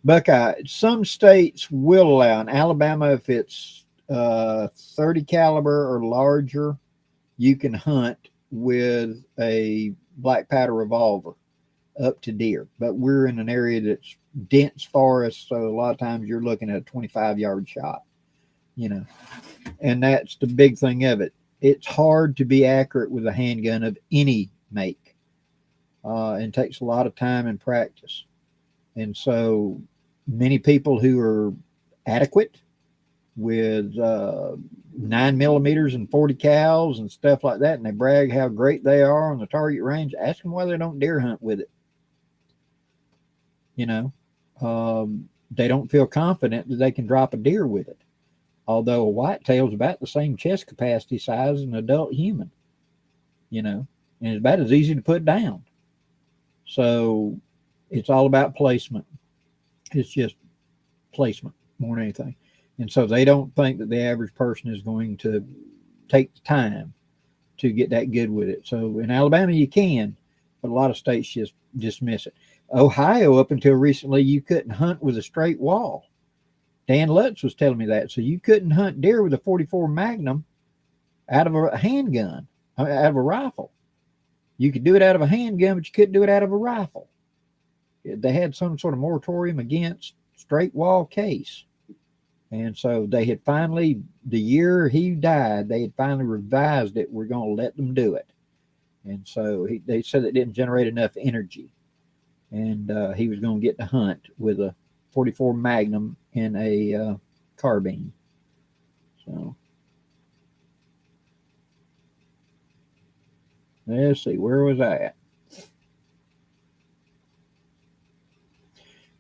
Buckeye, some states will allow. In Alabama, if it's 30 caliber or larger, you can hunt with a black powder revolver up to deer. But we're in an area that's dense forest, so a lot of times you're looking at a 25-yard shot, you know. And that's the big thing of it. It's hard to be accurate with a handgun of any make. And takes a lot of time and practice. And so many people who are adequate with 9mm and 40 cals and stuff like that, and they brag how great they are on the target range, ask them why they don't deer hunt with it. You know, they don't feel confident that they can drop a deer with it. Although a whitetail is about the same chest capacity size as an adult human, you know, and it's about as easy to put down. So it's all about placement. It's just placement more than anything. And so they don't think that the average person is going to take the time to get that good with it. So in Alabama, you can, but a lot of states just dismiss it. Ohio, up until recently, you couldn't hunt with a straight wall. Dan Lutz was telling me that. So you couldn't hunt deer with a 44 Magnum out of a handgun, out of a rifle. You could do it out of a handgun, but you couldn't do it out of a rifle. They had some sort of moratorium against straight wall case. And so they had finally, the year he died, they had finally revised it. We're going to let them do it. And so they said it didn't generate enough energy. And he was going to get to hunt with a 44 Magnum in a carbine. So let's see, where was I at?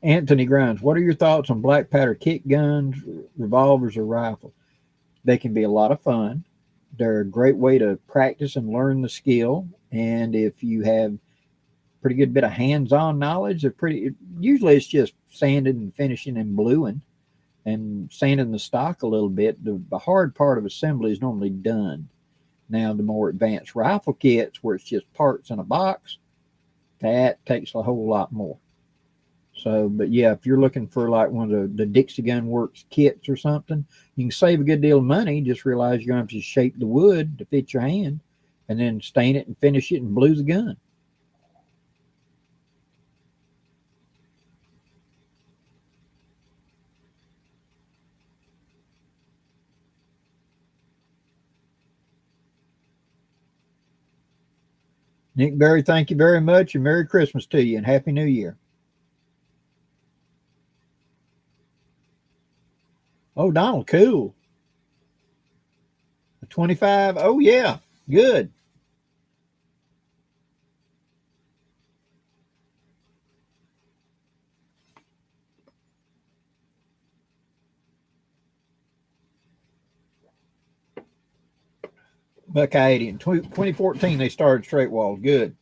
Anthony Grimes, what are your thoughts on black powder kick guns, revolvers, or rifles? They can be a lot of fun. They're a great way to practice and learn the skill. And if you have pretty good bit of hands-on knowledge, they're pretty. Usually, it's just sanding and finishing and bluing and sanding the stock a little bit. The hard part of assembly is normally done. Now, the more advanced rifle kits, where it's just parts in a box, that takes a whole lot more. So, but yeah, if you're looking for like one of the Dixie Gun Works kits or something, you can save a good deal of money. Just realize you're going to have to shape the wood to fit your hand and then stain it and finish it and blue the gun. Nick Berry, thank you very much, and Merry Christmas to you, and Happy New Year. Oh, Donald, cool. A 25. Oh, yeah, good. Buckeye 80. In 2014, they started straight walls. Good.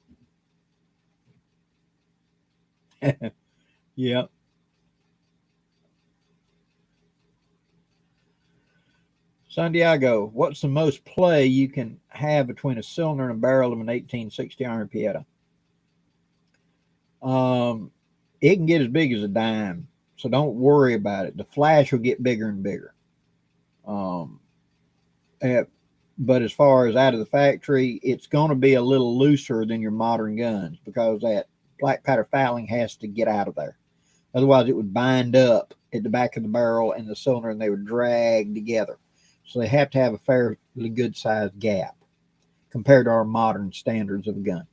Yeah. Santiago, what's the most play you can have between a cylinder and a barrel of an 1860 iron Pieta? It can get as big as a dime, so don't worry about it. The flash will get bigger and bigger. But as far as out of the factory, it's going to be a little looser than your modern guns because that black powder fouling has to get out of there. Otherwise, it would bind up at the back of the barrel and the cylinder, and they would drag together. So they have to have a fairly good sized gap compared to our modern standards of a gun.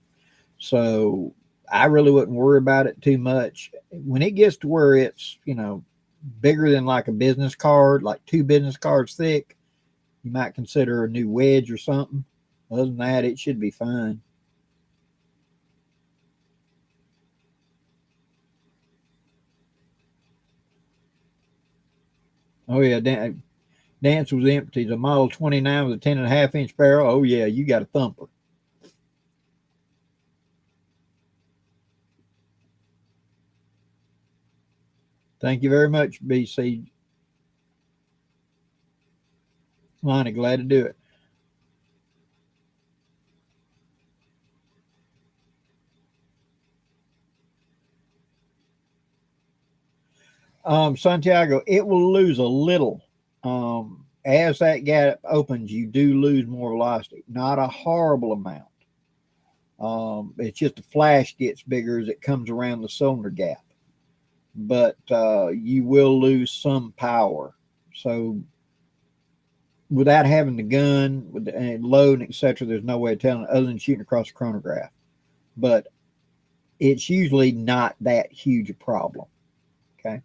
So I really wouldn't worry about it too much. When it gets to where it's, bigger than like a business card, like 2 business cards thick, you might consider a new wedge or something. Other than that, it should be fine. Oh, yeah. Dance was empty. The Model 29 with a 10.5-inch barrel. Oh, yeah, you got a thumper. Thank you very much, BC. Lonnie, glad to do it. Santiago, it will lose a little. As that gap opens, you do lose more velocity. Not a horrible amount. It's just the flash gets bigger as it comes around the cylinder gap. But you will lose some power. So without having the gun with the load, etc., there's no way of telling other than shooting across the chronograph. But it's usually not that huge a problem. Okay.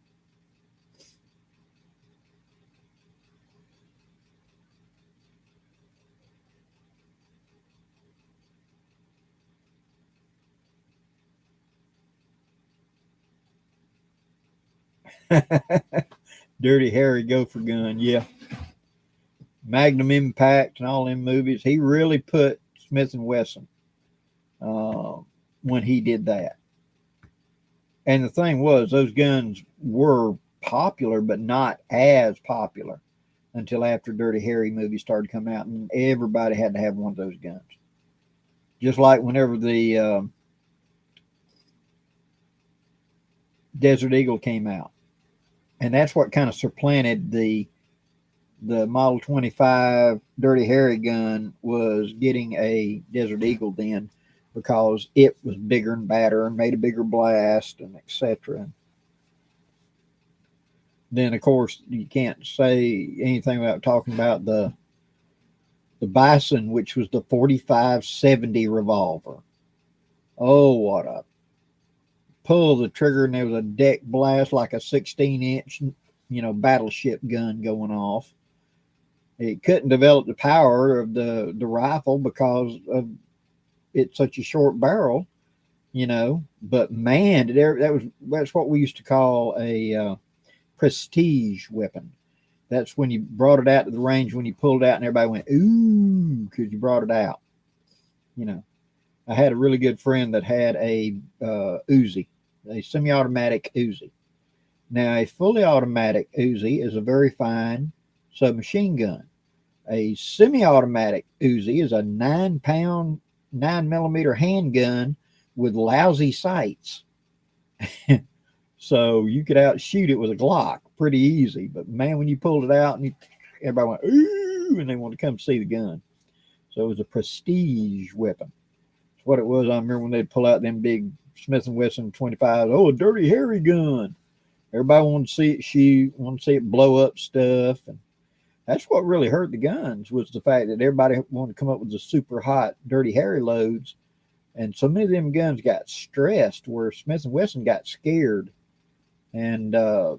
Dirty Harry Gopher gun, yeah. Magnum Impact and all them movies. He really put Smith and Wesson when he did that. And the thing was, those guns were popular, but not as popular until after Dirty Harry movies started coming out, and everybody had to have one of those guns. Just like whenever the Desert Eagle came out, and that's what kind of supplanted the Model 25 Dirty Harry gun was getting a Desert Eagle then, because it was bigger and badder and made a bigger blast and etc. Then of course you can't say anything without talking about the Bison, which was the 4570 revolver. Oh, what a pull the trigger and there was a deck blast like a 16-inch battleship gun going off. It couldn't develop the power of the rifle because of it's such a short barrel, you know. But man, that's what we used to call a prestige weapon. That's when you brought it out to the range, when you pulled it out and everybody went, ooh, because you brought it out. You know, I had a really good friend that had a Uzi, a semi-automatic Uzi. Now, a fully automatic Uzi is a very fine submachine gun. A semi-automatic Uzi is a 9-pound, 9mm handgun with lousy sights. So you could outshoot it with a Glock pretty easy. But man, when you pulled it out, and everybody went, ooh, and they wanted to come see the gun. So it was a prestige weapon. That's what it was. I remember when they'd pull out them big Smith & Wesson 25s. Oh, a dirty, hairy gun. Everybody wanted to see it shoot, wanted to see it blow up stuff. And that's what really hurt the guns, was the fact that everybody wanted to come up with the super hot, dirty, hairy loads. And so many of them guns got stressed where Smith & Wesson got scared. And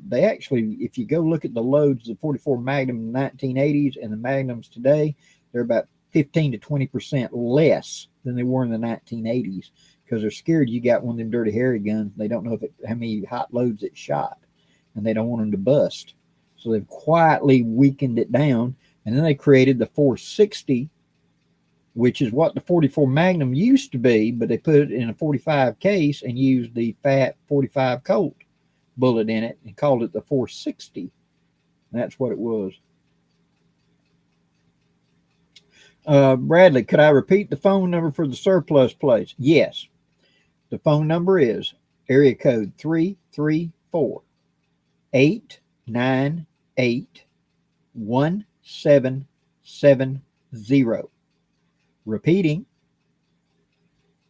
they actually, if you go look at the loads of the 44 Magnum in the 1980s and the Magnums today, they're about 15 to 20% less than they were in the 1980s, because they're scared you got one of them dirty, hairy guns. They don't know how many hot loads it shot, and they don't want them to bust. So they've quietly weakened it down, and then they created the 460, which is what the 44 Magnum used to be, but they put it in a 45 case and used the fat 45 Colt bullet in it and called it the 460. And that's what it was. Bradley, could I repeat the phone number for the surplus place? Yes. The phone number is area code 334-898-1770. Repeating,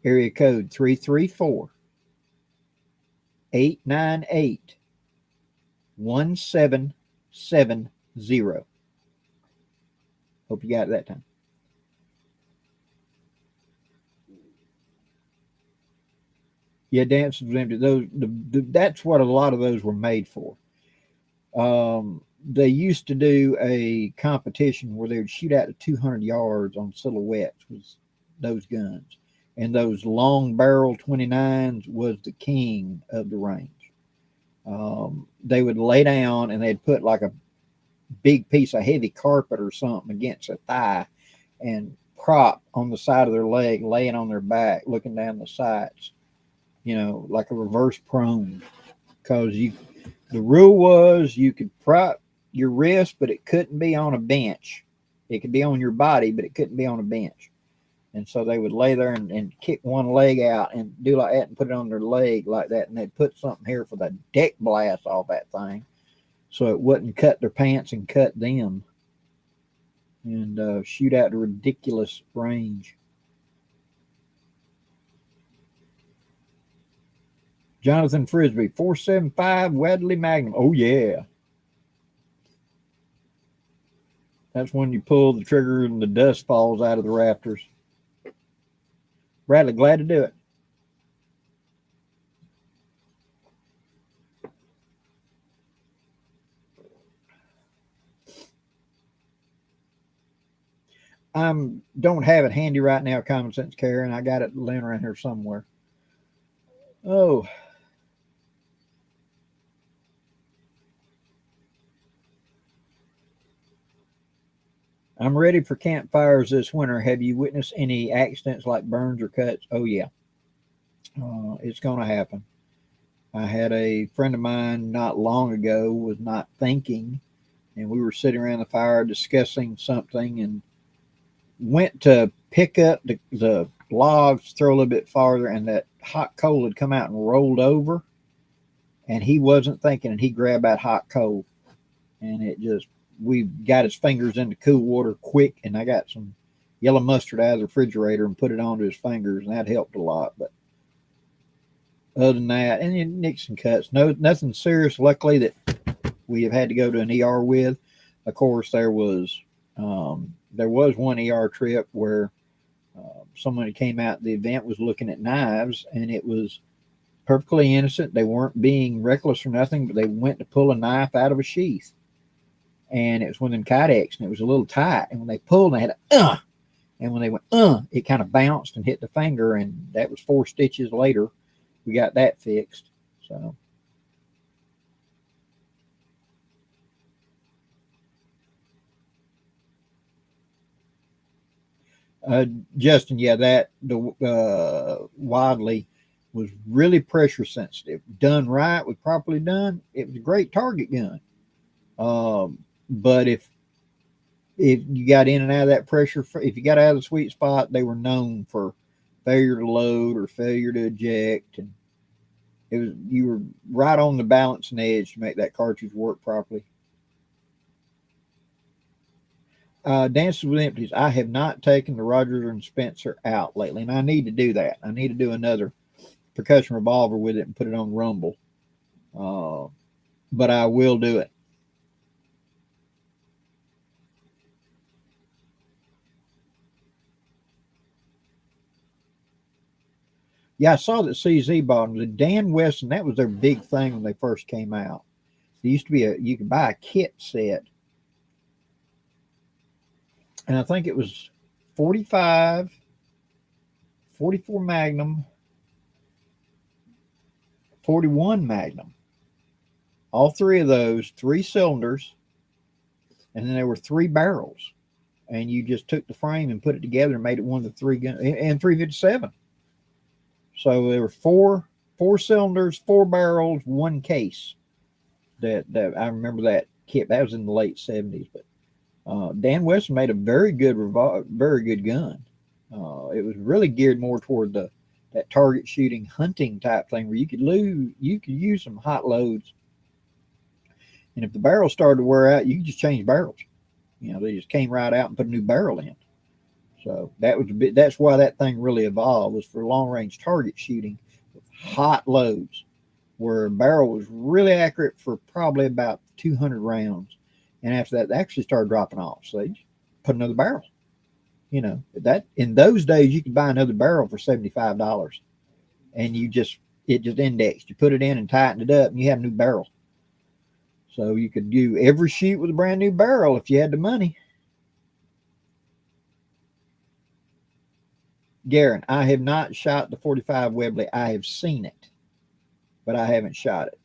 area code 334-898-1770. Hope you got it that time. Yeah, dances was empty. That's what a lot of those were made for. They used to do a competition where they would shoot out to 200 yards on silhouettes with those guns. And those long barrel 29s was the king of the range. They would lay down and they'd put like a big piece of heavy carpet or something against a thigh and prop on the side of their leg, laying on their back, looking down the sights, you know, like a reverse prone. Because the rule was you could prop your wrist, but it couldn't be on a bench. It could be on your body, but it couldn't be on a bench. And so they would lay there and kick one leg out and do like that and put it on their leg like that. And they'd put something here for the deck blast off that thing, so it wouldn't cut their pants and cut them, and shoot out a ridiculous range. Jonathan Frisbee, 475 Wadley Magnum. Oh, yeah. That's when you pull the trigger and the dust falls out of the rafters. Bradley, glad to do it. I don't have it handy right now, Common Sense Karen. I got it laying around here somewhere. Oh. I'm ready for campfires this winter. Have you witnessed any accidents like burns or cuts? Oh, yeah. It's going to happen. I had a friend of mine not long ago was not thinking, and we were sitting around the fire discussing something and went to pick up the logs, throw a little bit farther, and that hot coal had come out and rolled over, and he wasn't thinking, and he grabbed that hot coal, and we got his fingers into cool water quick, and I got some yellow mustard out of the refrigerator and put it onto his fingers, and that helped a lot. But other than that, and nicks and cuts, nothing serious, luckily, that we have had to go to an ER with. Of course, there was one ER trip where somebody came out to the event, was looking at knives, and it was perfectly innocent. They weren't being reckless or nothing, but they went to pull a knife out of a sheath. And it was one of them Kydex, and it was a little tight. And when they pulled, they had And when they went, it kind of bounced and hit the finger, and that was 4 stitches later. We got that fixed. So. Justin, yeah, the Wadley was really pressure sensitive. Done right, with properly done, it was a great target gun. But if you got in and out of that pressure, if you got out of the sweet spot, they were known for failure to load or failure to eject, and you were right on the balancing edge to make that cartridge work properly. Dances with Empties. I have not taken the Rogers and Spencer out lately, and I need to do that. I need to do another percussion revolver with it and put it on Rumble. But I will do it. Yeah, I saw that CZ bought them. The Dan Wesson, that was their big thing when they first came out. There used to be you could buy a kit set. And I think it was 45, 44 Magnum, 41 Magnum. All 3 of those, 3 cylinders, and then there were 3 barrels. And you just took the frame and put it together and made it one of the 3 guns, and 357. So there were 4 cylinders, 4 barrels, 1 case. That I remember that kit. That was in the late 70s, but Dan Wesson made a very good gun. It was really geared more toward that target shooting, hunting type thing, where you could use some hot loads, and if the barrel started to wear out, you could just change barrels. They just came right out and put a new barrel in. So that's why that thing really evolved, was for long range target shooting with hot loads, where a barrel was really accurate for probably about 200 rounds. And after that, they actually started dropping off. So they just put another barrel. That in those days, you could buy another barrel for $75. And it just indexed. You put it in and tightened it up, and you had a new barrel. So you could do every shoot with a brand new barrel if you had the money. Garen, I have not shot the 45 Webley. I have seen it, but I haven't shot it.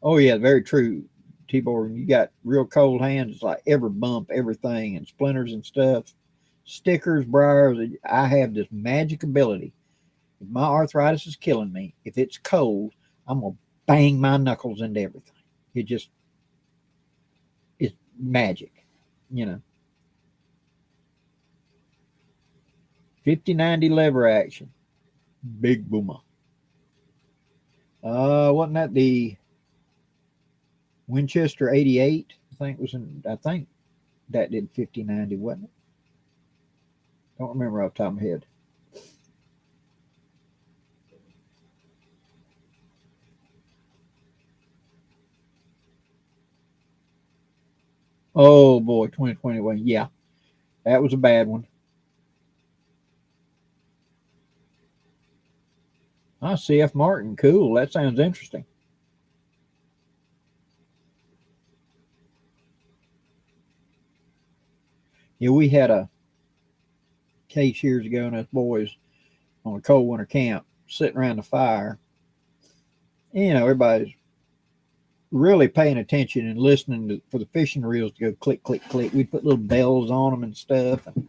Oh yeah, very true, T-Bor. When you got real cold hands, it's like every bump, everything, and splinters and stuff, stickers, briars. I have this magic ability. If my arthritis is killing me, if it's cold, I'm gonna bang my knuckles into everything. It's magic, 50-90 lever action, big boomer. Wasn't that the Winchester 88? I think that did 50-90, wasn't it? Don't remember off the top of my head. Oh boy, 2021. Yeah, that was a bad one. CF Martin. Cool. That sounds interesting. Yeah, we had a case years ago, and us boys on a cold winter camp sitting around the fire. Everybody's really paying attention and listening for the fishing reels to go click, click, click. We put little bells on them and stuff. And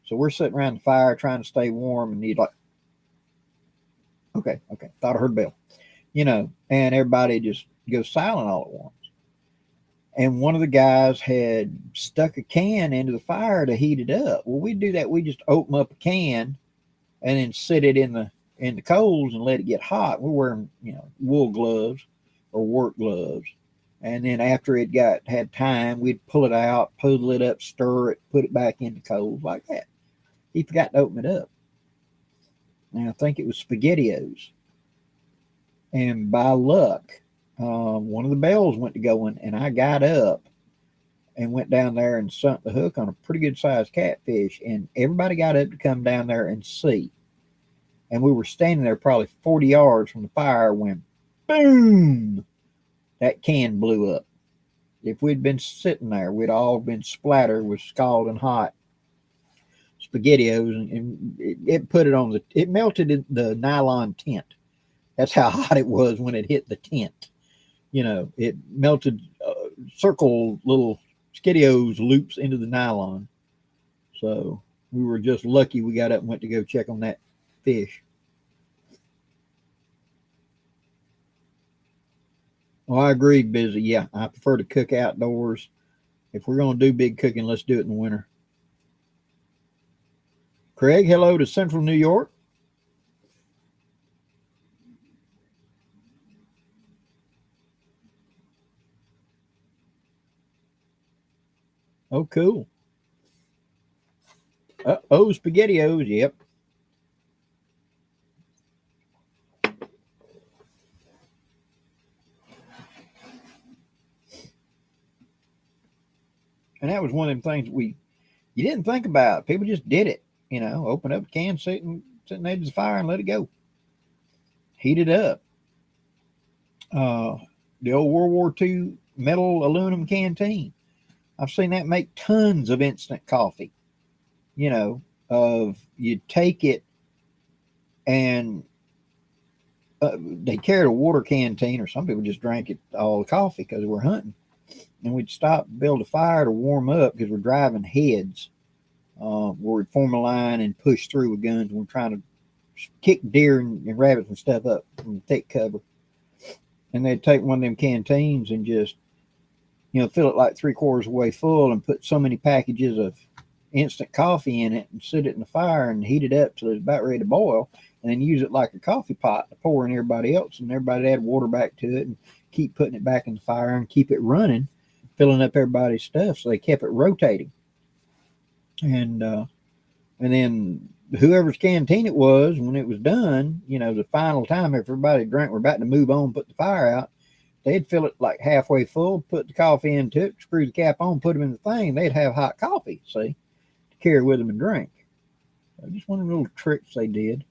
so we're sitting around the fire trying to stay warm, and you'd like, okay, thought I heard a bell, and everybody just goes silent all at once. And one of the guys had stuck a can into the fire to heat it up. Well, we do that. We just open up a can and then sit it in the coals and let it get hot. We're wearing, wool gloves or work gloves. And then after it had time, we'd pull it out, pull the lid up, stir it, put it back in the coals like that. He forgot to open it up. And I think it was SpaghettiOs. And by luck, one of the bells went to going, and I got up and went down there and sunk the hook on a pretty good sized catfish. And everybody got up to come down there and see. And we were standing there probably 40 yards from the fire when boom, that can blew up. If we'd been sitting there, we'd all been splattered with scalding hot SpaghettiOs, and it put it on it melted the nylon tent. That's how hot it was when it hit the tent. It melted circle little SpaghettiOs loops into the nylon. So we were just lucky we got up and went to go check on that fish. Oh, I agree, Busy. Yeah, I prefer to cook outdoors. If we're going to do big cooking, let's do it in the winter. Craig, hello to Central New York. Oh, cool. Oh, SpaghettiOs, yep. And that was one of them things you didn't think about. People just did it. Open up a can, sitting near the fire and let it go. Heat it up. The old World War II metal aluminum canteen. I've seen that make tons of instant coffee. You take it and they carried a water canteen, or some people just drank it all the coffee because we're hunting. And we'd stop, build a fire to warm up because we're driving heads. Where we'd form a line and push through with guns. We're trying to kick deer and rabbits and stuff up from the thick cover. And they'd take one of them canteens and just, fill it like 3/4 of the way full and put so many packages of instant coffee in it and sit it in the fire and heat it up till it's about ready to boil, and then use it like a coffee pot to pour in everybody else, and everybody add water back to it and keep putting it back in the fire and keep it running, filling up everybody's stuff. So they kept it rotating. And then whoever's canteen it was, when it was done, the final time, if everybody drank, we're about to move on, put the fire out, they'd fill it like halfway full, put the coffee into it, screw the cap on, put them in the thing. They'd have hot coffee, see, to carry with them and drink. Just one of the little tricks they did.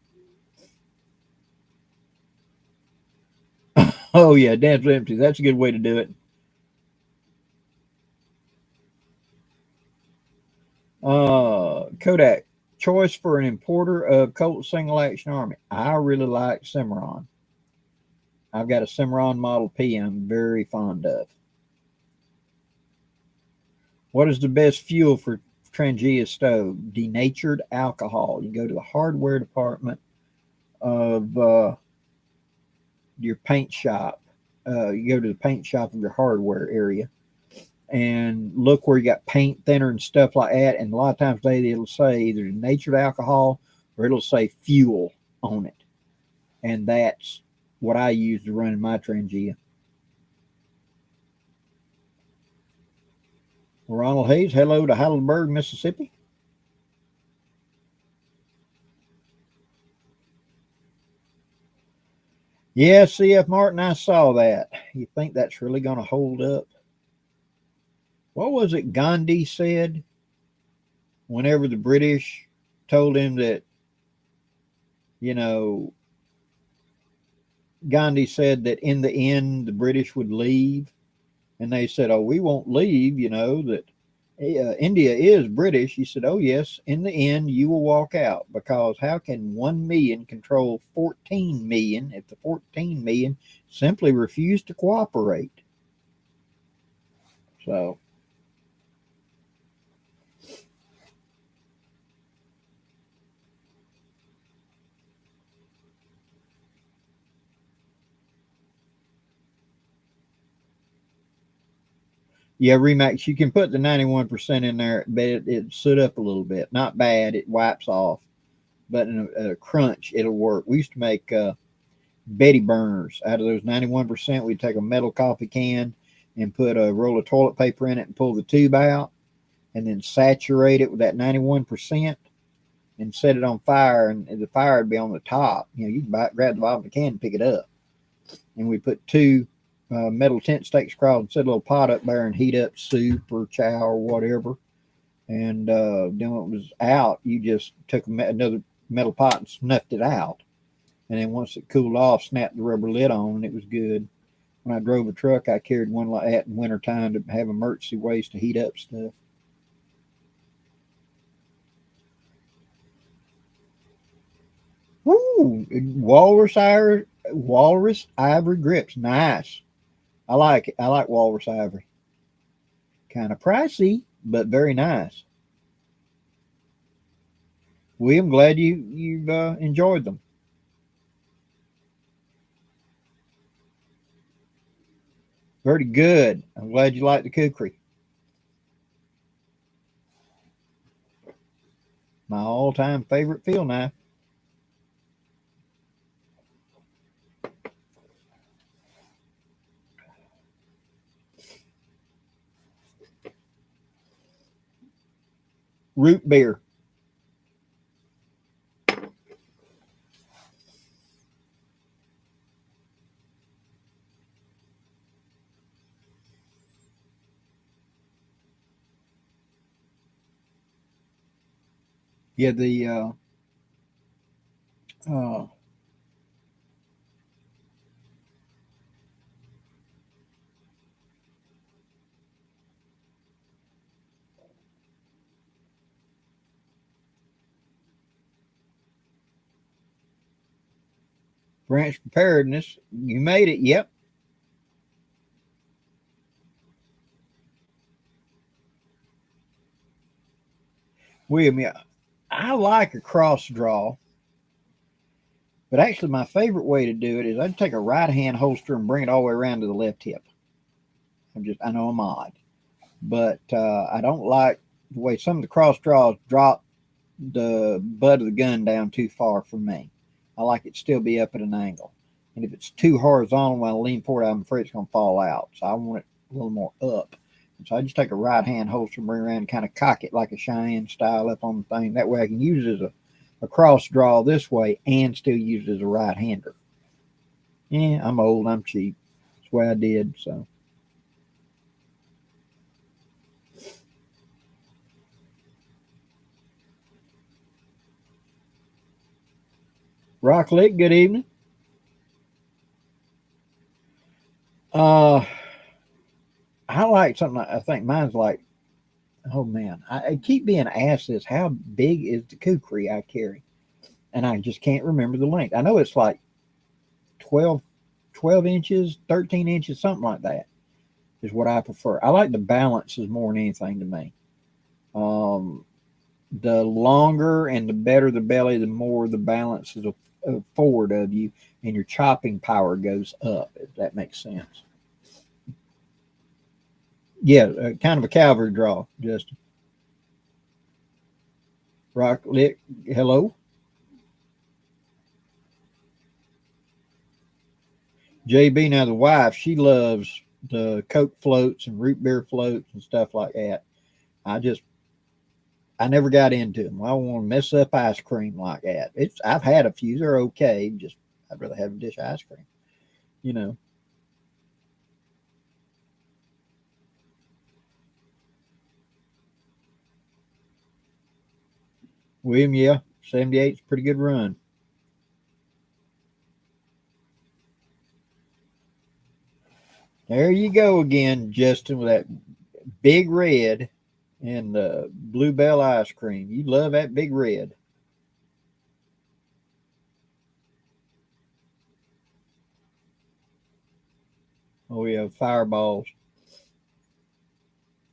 Oh, yeah, dance empty. That's a good way to do it. Kodak, choice for an importer of Colt Single Action Army. I really like Cimarron. I've got a Cimarron Model P I'm very fond of. What is the best fuel for Trangia stove? Denatured alcohol. You go to the hardware department of your paint shop. You go to the paint shop of your hardware area and look where you got paint thinner and stuff like that. And a lot of times it'll say either denatured alcohol or it'll say fuel on it. And that's what I use to run in my Trangia. Ronald Hayes, hello to Heidelberg, Mississippi. Yeah, CF Martin, I saw that. You think that's really going to hold up? What was it Gandhi said whenever the British told him that, Gandhi said that in the end the British would leave, and they said, oh, we won't leave, that India is British. He said, oh, yes, in the end you will walk out, because how can 1 million control 14 million if the 14 million simply refuse to cooperate? So yeah, Remax, you can put the 91% in there, but it stood up a little bit. Not bad, it wipes off, but in a crunch, it'll work. We used to make Betty burners out of those 91%. We'd take a metal coffee can and put a roll of toilet paper in it and pull the tube out, and then saturate it with that 91% and set it on fire, and the fire would be on the top. You can grab the bottom of the can and pick it up. And we put two metal tent stakes across and set a little pot up there and heat up soup or chow or whatever. And then when it was out, you just took another metal pot and snuffed it out. And then once it cooled off, snapped the rubber lid on, and it was good. When I drove a truck, I carried one like that in wintertime to have emergency ways to heat up stuff. Woo! Walrus ivory grips. Nice. I like it. I like walrus ivory. Kind of pricey, but very nice. William, glad you've enjoyed them. Very good. I'm glad you like the kukri. My all-time favorite field knife. Root beer. Yeah, the branch preparedness. You made it. Yep. William, yeah, I like a cross draw, but actually my favorite way to do it is I'd take a right hand holster and bring it all the way around to the left hip. I know I'm odd, but I don't like the way some of the cross draws drop the butt of the gun down too far for me. I like it still be up at an angle. And if it's too horizontal when I lean forward, I'm afraid it's going to fall out. So I want it a little more up. And so I just take a right hand holster and bring it around and kind of cock it like a Cheyenne style up on the thing. That way I can use it as a cross draw this way and still use it as a right hander. Yeah, I'm old. I'm cheap. That's the way I did. So. Rock Lick, good evening. I like something. I think mine's like, oh man, I keep being asked this. How big is the kukri I carry? And I just can't remember the length. I know it's like 12, 12 inches, 13 inches, something like that is what I prefer. I like the balances more than anything to me. The longer and the better the belly, the more the balance is forward of you, and your chopping power goes up, if that makes sense. Yeah, kind of a cavalry draw, Justin. Rock Lick, hello. JB, now the wife, she loves the Coke floats and root beer floats and stuff like that. I never got into them. I don't want to mess up ice cream like that. I've had a few, they're okay. Just I'd rather have a dish of ice cream, you know. William, yeah, 78 is a pretty good run. There you go again, Justin, with that big red and the Bluebell ice cream. You love that big red. Oh yeah, fireballs.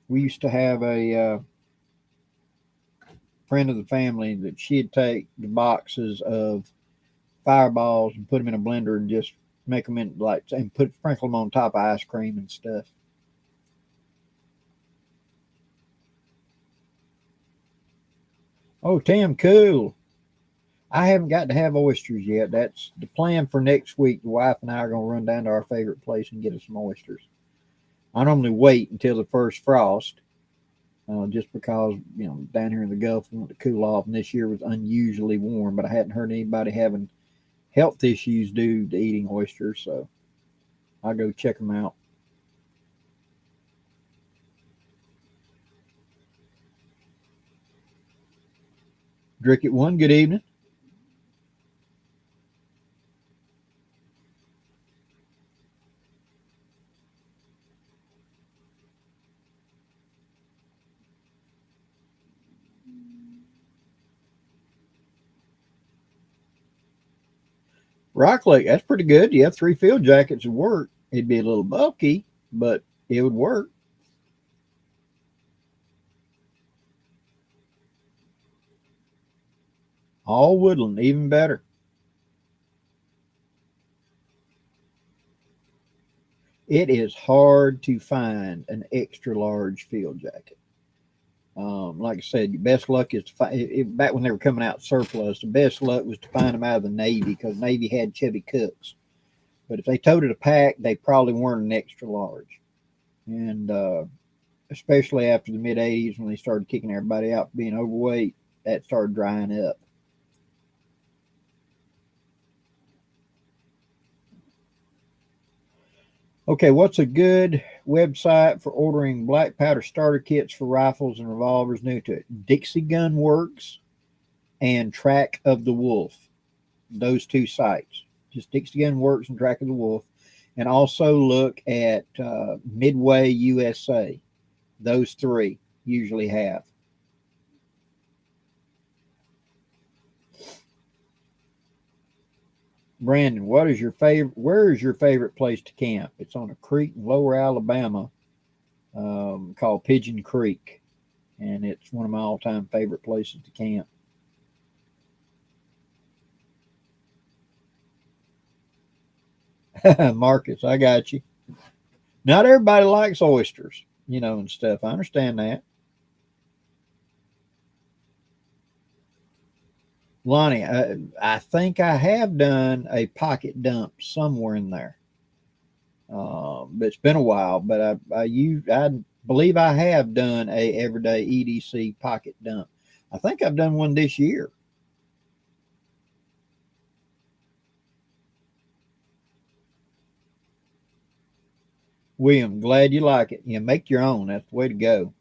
We used to have a friend of the family that she'd take the boxes of fireballs and put them in a blender and just make them in like and sprinkle them on top of ice cream and stuff. Oh, Tim, cool. I haven't got to have oysters yet. That's the plan for next week. The wife and I are going to run down to our favorite place and get us some oysters. I normally wait until the first frost, just because down here in the Gulf we want to cool off, and this year was unusually warm. But I hadn't heard anybody having health issues due to eating oysters, so I'll go check them out. Drink it one. Good evening. Rock Lake, that's pretty good. You have 3 field jackets would work. It'd be a little bulky, but it would work. All woodland, even better. It is hard to find an extra large field jacket. Like I said, your best luck is to find, back when they were coming out surplus, the best luck was to find them out of the Navy, because Navy had Chevy Cooks. But if they toted a pack, they probably weren't an extra large. And especially after the mid-'80s, when they started kicking everybody out for being overweight, that started drying up. Okay, what's a good website for ordering black powder starter kits for rifles and revolvers new to it? Dixie Gun Works and Track of the Wolf. Those 2 sites. Just Dixie Gun Works and Track of the Wolf. And also look at Midway USA. Those 3 usually have. Brandon, what is your favorite? Where is your favorite place to camp? It's on a creek in Lower Alabama called Pigeon Creek, and it's one of my all-time favorite places to camp. Marcus, I got you. Not everybody likes oysters, and stuff. I understand that. Lonnie, I think I have done a pocket dump somewhere in there. But it's been a while. But I believe I have done a everyday EDC pocket dump. I think I've done one this year. William, glad you like it. Make your own. That's the way to go.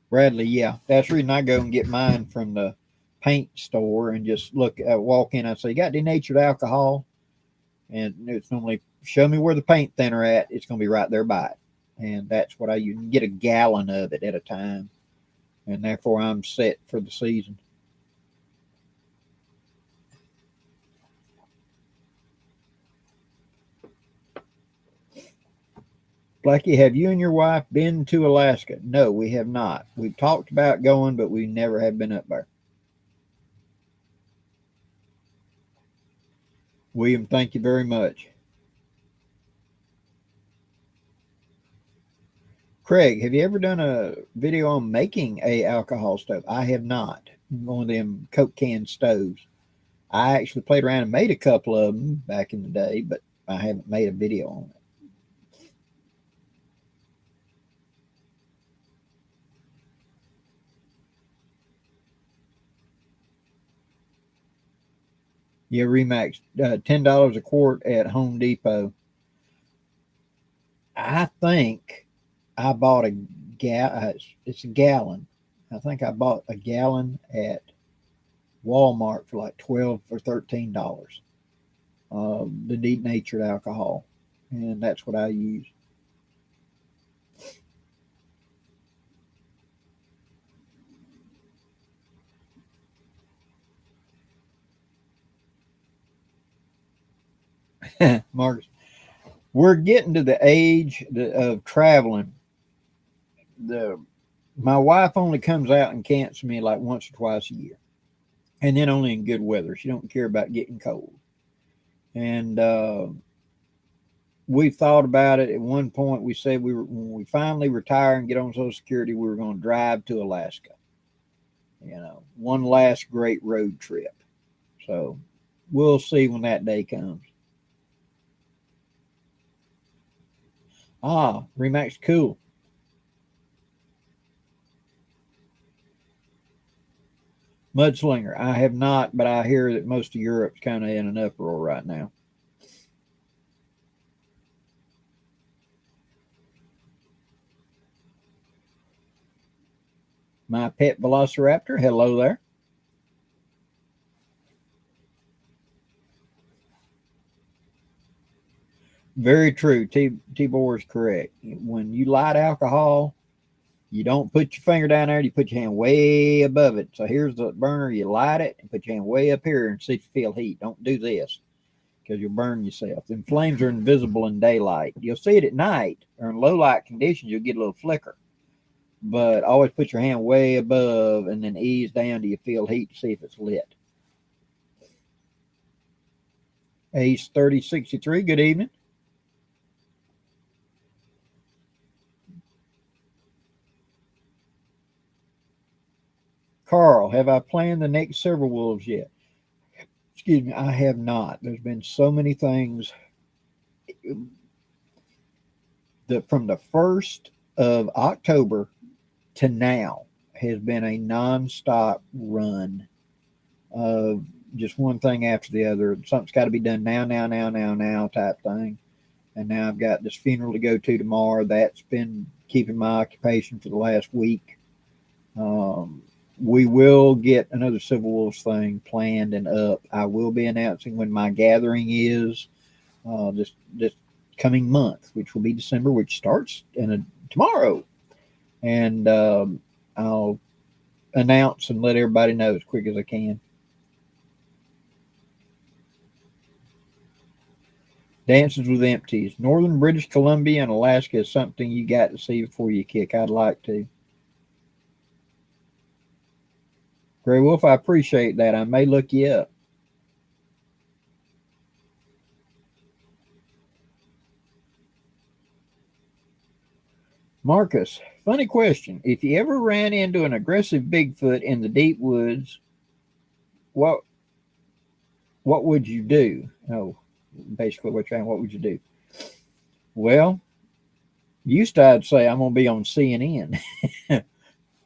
Bradley, yeah, that's the reason I go and get mine from the paint store and just walk in. I say, "You got denatured alcohol?" And it's normally, show me where the paint thinner at. It's going to be right there by it. And that's what you can get a gallon of it at a time. And therefore I'm set for the season. Blackie, have you and your wife been to Alaska? No, we have not. We've talked about going, but we never have been up there. William, thank you very much. Craig, have you ever done a video on making a alcohol stove? I have not. One of them Coke can stoves. I actually played around and made a couple of them back in the day, but I haven't made a video on it. Yeah, Remax, $10 a quart at Home Depot. I think I bought it's a gallon. I think I bought a gallon at Walmart for like $12 or $13. The denatured alcohol, and that's what I use. Marcus, we're getting to the age of traveling. My wife only comes out and camps me like once or twice a year, and then only in good weather. She don't care about getting cold. And we thought about it. At one point, we said when we finally retire and get on Social Security, we were going to drive to Alaska. One last great road trip. So we'll see when that day comes. Remax, cool. Mudslinger, I have not, but I hear that most of Europe's kind of in an uproar right now. My pet velociraptor, hello there. Very true. T-Boy is correct. When you light alcohol, you don't put your finger down there. You put your hand way above it. So here's the burner. You light it and put your hand way up here and see if you feel heat. Don't do this because you'll burn yourself. The flames are invisible in daylight. You'll see it at night or in low light conditions. You'll get a little flicker. But always put your hand way above and then ease down till you feel heat to see if it's lit. Ace 3063, good evening. Carl, have I planned the next several wolves yet? Excuse me, I have not. There's been so many things. From the 1st of October to now has been a nonstop run of just one thing after the other. Something's got to be done now type thing. And now I've got this funeral to go to tomorrow. That's been keeping my occupation for the last week. We will get another Civil Wolves thing planned and up. I will be announcing when my gathering is this coming month, which will be December, which starts tomorrow. And I'll announce and let everybody know as quick as I can. Dances with Empties. Northern British Columbia and Alaska is something you got to see before you kick. I'd like to. Gray Wolf, I appreciate that. I may look you up. Marcus, funny question. If you ever ran into an aggressive Bigfoot in the deep woods, what would you do? Oh, basically what would you do? Well, used to I'd say I'm going to be on CNN.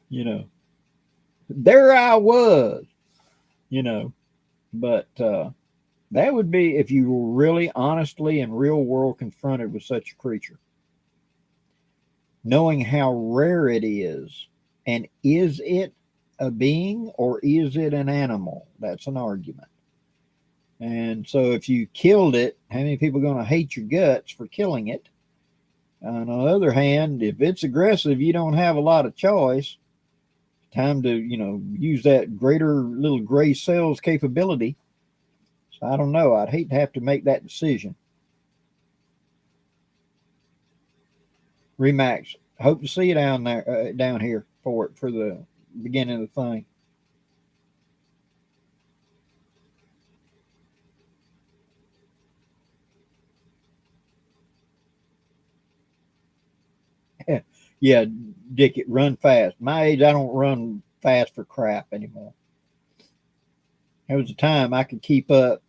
You know, there I was, you know, but that would be if you were really honestly and real world confronted with such a creature. Knowing how rare it is, and is it a being or is it an animal? That's an argument. And so if you killed it, how many people are going to hate your guts for killing it? On the other hand, if it's aggressive, you don't have a lot of choice. Time to, use that greater little gray cells capability. So I don't know. I'd hate to have to make that decision. Remax, hope to see you down there, down here for the beginning of the thing. Yeah, Dick, it run fast. My age, I don't run fast for crap anymore. There was a time I could keep up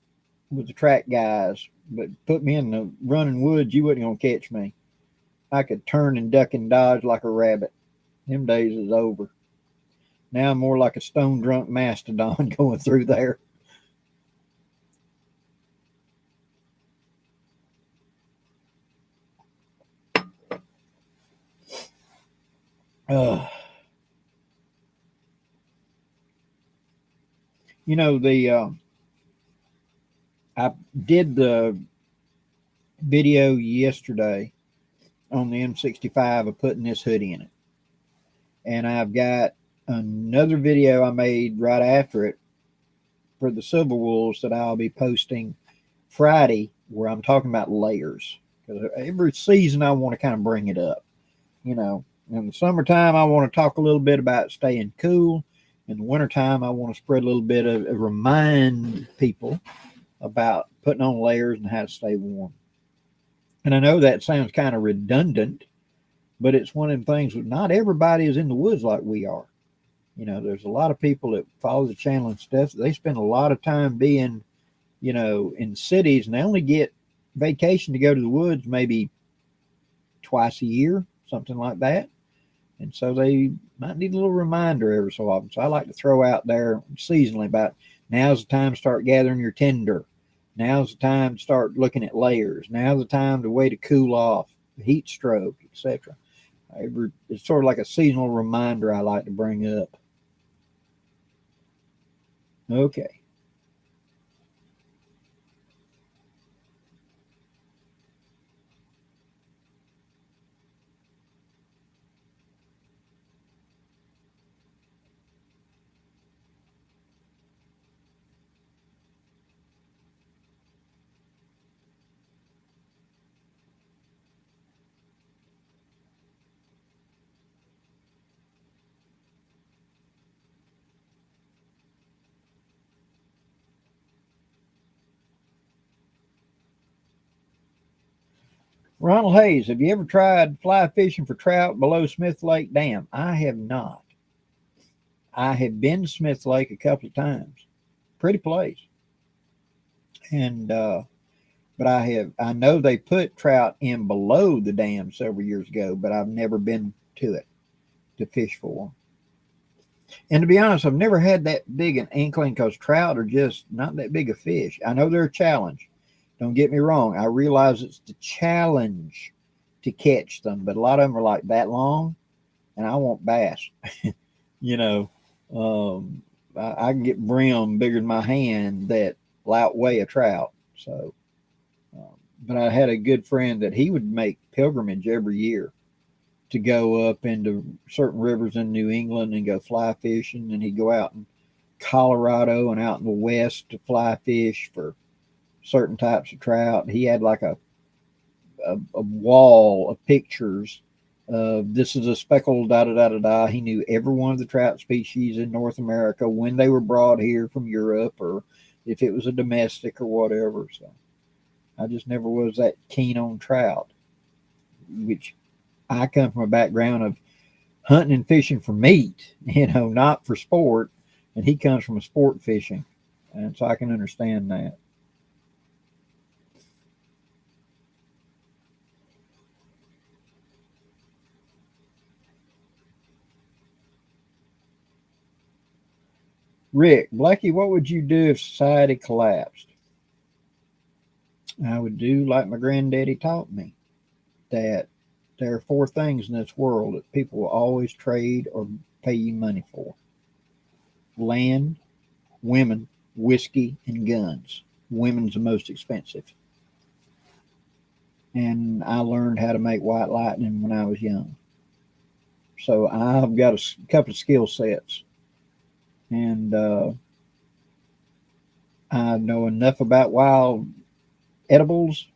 with the track guys, but put me in the running woods, you wasn't gonna catch me. I could turn and duck and dodge like a rabbit. Them days is over. Now I'm more like a stone drunk mastodon going through there. I did the video yesterday on the M65 of putting this hoodie in it. And I've got another video I made right after it for the Silver Wolves that I'll be posting Friday, where I'm talking about layers. Because every season I want to kind of bring it up. In the summertime, I want to talk a little bit about staying cool. In the wintertime, I want to spread a little bit of remind people about putting on layers and how to stay warm. And I know that sounds kind of redundant, but it's one of them things that not everybody is in the woods like we are. There's a lot of people that follow the channel and stuff. They spend a lot of time being, in cities, and they only get vacation to go to the woods maybe twice a year, something like that. And so they might need a little reminder every so often. So I like to throw out there seasonally about now's the time to start gathering your tinder. Now's the time to start looking at layers. Now's the time to wait to cool off, heat stroke, etc. It's sort of like a seasonal reminder I like to bring up. Okay. Ronald Hayes, have you ever tried fly fishing for trout below Smith Lake Dam? I have not. I have been to Smith Lake a couple of times. Pretty place. And but I know they put trout in below the dam several years ago, but I've never been to it to fish for them. And to be honest, I've never had that big an inkling because trout are just not that big a fish. I know they're a challenge. Don't get me wrong. I realize it's the challenge to catch them, but a lot of them are like that long, and I want bass. you know, I can get brim bigger than my hand that will outweigh a trout. So, but I had a good friend that he would make pilgrimage every year to go up into certain rivers in New England and go fly fishing. And he'd go out in Colorado and out in the West to fly fish for certain types of trout. He had like a wall of pictures of this is a speckled da da da da da. He knew every one of the trout species in North America, when they were brought here from Europe, or if it was a domestic or whatever. So I just never was that keen on trout, which I come from a background of hunting and fishing for meat, not for sport. And he comes from a sport fishing. And so I can understand that. Rick, Blackie, what would you do if society collapsed? I would do like my granddaddy taught me, that there are 4 things in this world that people will always trade or pay you money for: land, women, whiskey, and guns. Women's the most expensive. And I learned how to make white lightning when I was young. So I've got a couple of skill sets. And I know enough about wild edibles,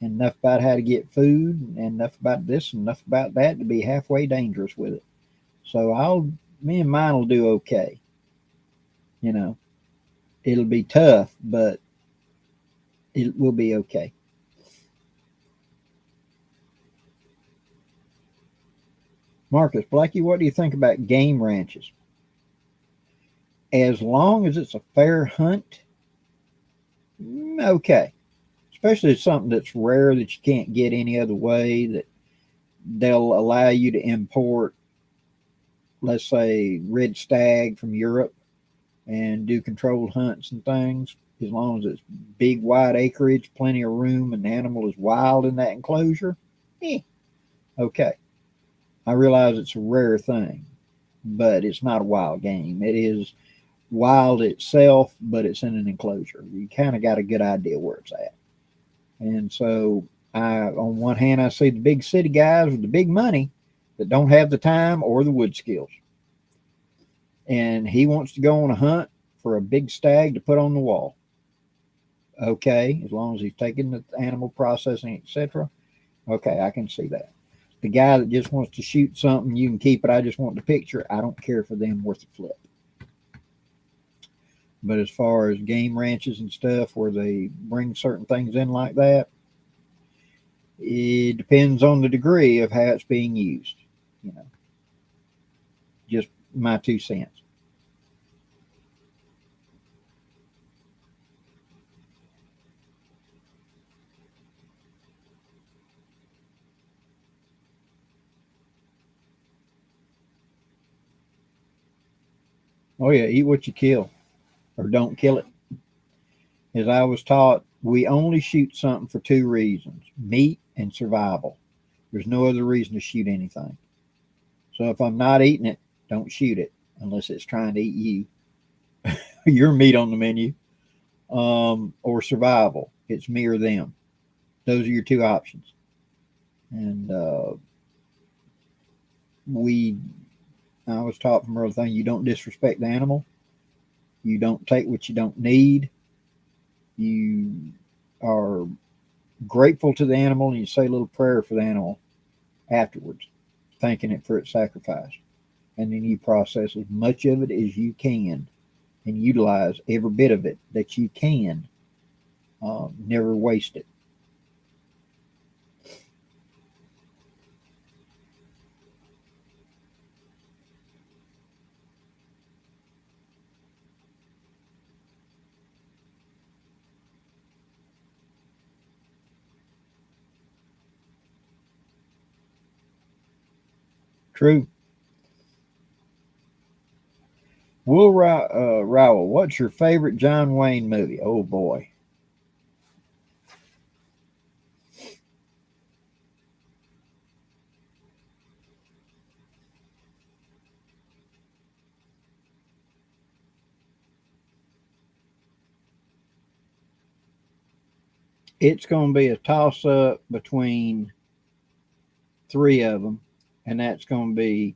and enough about how to get food, and enough about this and enough about that to be halfway dangerous with it. So me and mine will do okay. It'll be tough, but it will be okay. Marcus, Blackie, what do you think about game ranches? As long as it's a fair hunt, okay. Especially if it's something that's rare that you can't get any other way, that they'll allow you to import, let's say, red stag from Europe and do controlled hunts and things. As long as it's big, wide acreage, plenty of room, and the animal is wild in that enclosure, okay. I realize it's a rare thing, but it's not a wild game. It is wild itself, but it's in an enclosure. You kind of got a good idea where it's at. And so on one hand, I see the big city guys with the big money that don't have the time or the wood skills. And he wants to go on a hunt for a big stag to put on the wall. Okay, as long as he's taking the animal processing, etc. Okay, I can see that. The guy that just wants to shoot something, you can keep it, I just want the picture, I don't care for them worth a flip. But as far as game ranches and stuff where they bring certain things in like that, it depends on the degree of how it's being used. Just my 2 cents. Oh yeah, eat what you kill, or don't kill it. As I was taught, we only shoot something for 2 reasons: meat and survival. There's no other reason to shoot anything. So if I'm not eating it, don't shoot it unless it's trying to eat you. Your meat on the menu. Or survival. It's me or them. Those are your 2 options. And I was taught from early thing, you don't disrespect the animal. You don't take what you don't need. You are grateful to the animal, and you say a little prayer for the animal afterwards, thanking it for its sacrifice. And then you process as much of it as you can and utilize every bit of it that you can. Never waste it. True. Will Rowell, what's your favorite John Wayne movie? Oh boy. It's going to be a toss up between three of them, and that's going to be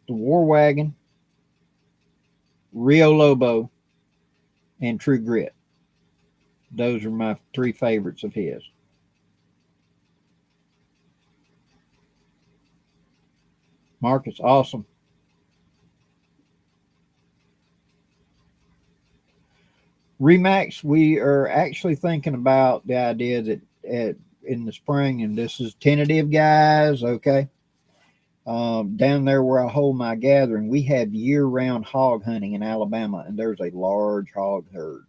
The War Wagon, Rio Lobo, and True Grit. Those are my three favorites of his. Marcus, awesome. Remax, we are actually thinking about the idea that in the spring, and this is tentative, guys, okay? Down there where I hold my gathering, we have year-round hog hunting in Alabama, and there's a large hog herd.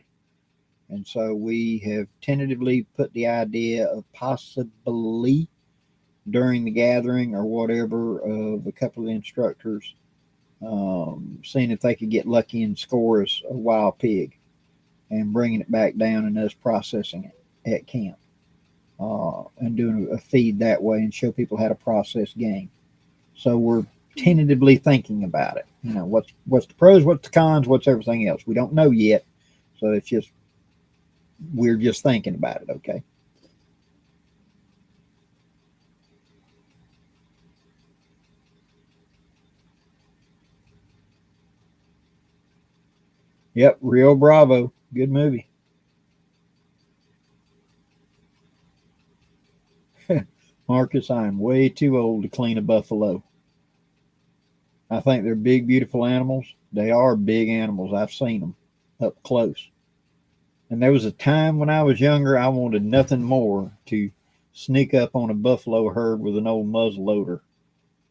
And so we have tentatively put the idea of possibly during the gathering or whatever of a couple of instructors seeing if they could get lucky and score us a wild pig and bringing it back down and us processing it at camp and doing a feed that way and show people how to process game. So we're tentatively thinking about it. You know, what's the pros, what's the cons, what's everything else. We don't know yet. So it's just, we're just thinking about it, okay? Yep, Rio Bravo. Good movie. Marcus, I am way too old to clean a buffalo. I think they're big, beautiful animals. They are big animals. I've seen them up close. And there was a time when I was younger, I wanted nothing more to sneak up on a buffalo herd with an old muzzleloader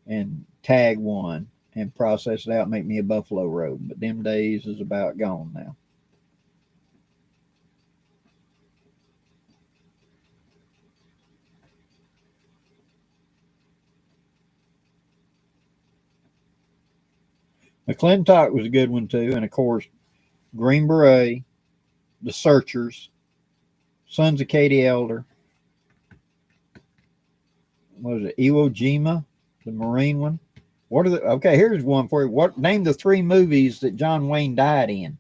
and tag one and process it out and make me a buffalo robe. But them days is about gone now. McClintock was a good one too. And of course, Green Beret, The Searchers, Sons of Katie Elder. What was it? Iwo Jima, the Marine one. What are the? Okay, here's one for you. What name the three movies that John Wayne died in?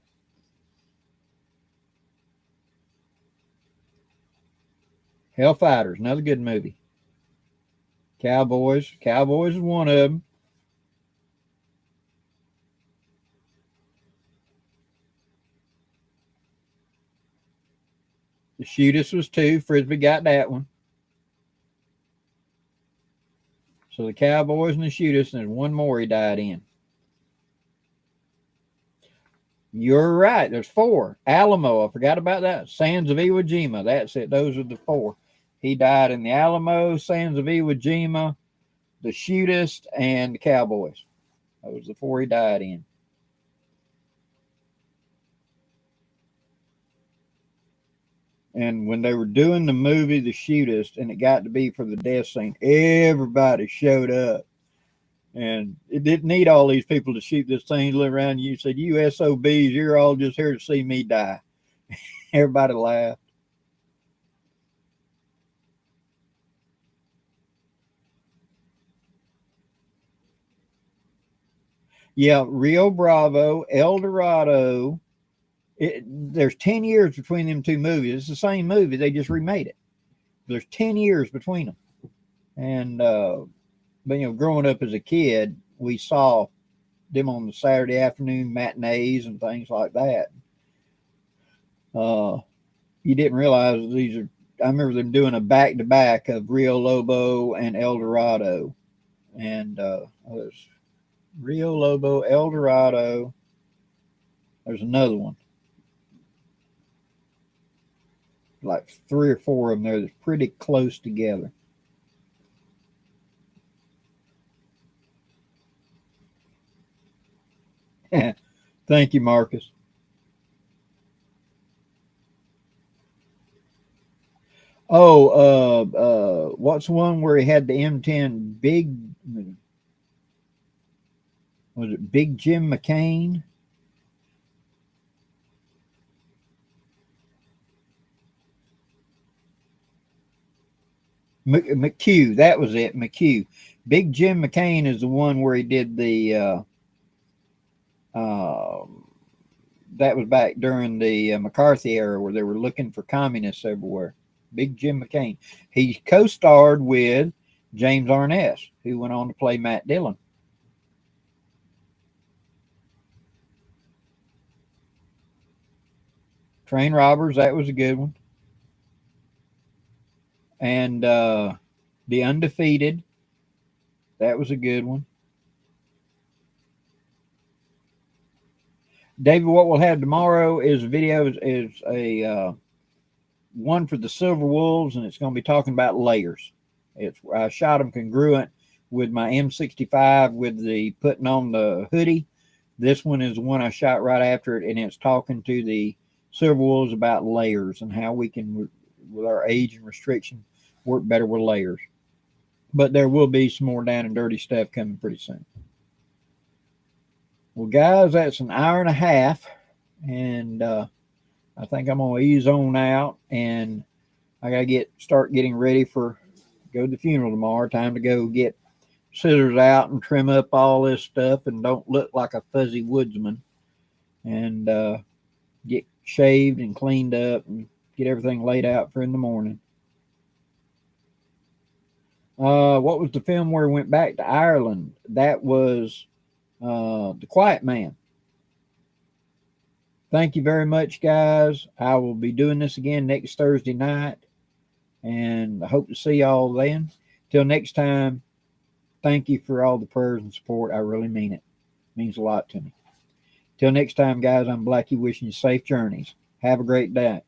Hellfighters, another good movie. Cowboys is one of them. The Shootist was two. Frisbee got that one. So the Cowboys and the Shootist, and there's one more he died in. You're right. There's four. Alamo, I forgot about that. Sands of Iwo Jima. That's it. Those are the four. He died in the Alamo, Sands of Iwo Jima, the Shootist, and the Cowboys. Those are the four he died in. And when they were doing the movie The Shootist, and it got to be for the death scene, everybody showed up. And it didn't need all these people to shoot this thing, look around you, said, "You SOBs, you're all just here to see me die." Everybody laughed. Yeah, Rio Bravo, El Dorado. There's 10 years between them two movies. It's the same movie. They just remade it. There's 10 years between them. And, but, you know, growing up as a kid, we saw them on the Saturday afternoon matinees and things like that. You didn't realize these are, I remember them doing a back-to-back of Rio Lobo and El Dorado. And it was Rio Lobo, El Dorado. There's another one. Like three or four of them there that's pretty close together. Thank you, Marcus. Oh, what's one where he had the M10 big? Was it Big Jim McCain? McHugh, that was it, McHugh. Big Jim McCain is the one where he did the, that was back during the McCarthy era where they were looking for communists everywhere. Big Jim McCain. He co-starred with James Arness, who went on to play Matt Dillon. Train Robbers, that was a good one. And The Undefeated, that was a good one. David, what we'll have tomorrow is a video, is a one for the Silver Wolves, and it's going to be talking about layers. I shot them congruent with my M65 with the putting on the hoodie. This one is the one I shot right after it, and it's talking to the Silver Wolves about layers and how we can, with our age and restriction, work better with layers. But there will be some more down and dirty stuff coming pretty soon. Well, guys, that's an hour and a half, and I think I'm going to ease on out, and I got to start getting ready go to the funeral tomorrow. Time to go get scissors out and trim up all this stuff and don't look like a fuzzy woodsman, and get shaved and cleaned up and get everything laid out for in the morning. What was the film where we went back to Ireland? That was The Quiet Man. Thank you very much, guys. I will be doing this again next Thursday night, and I hope to see y'all then. Till next time, thank you for all the prayers and support. I really mean it. It means a lot to me. Till next time, guys, I'm Blackie wishing you safe journeys. Have a great day.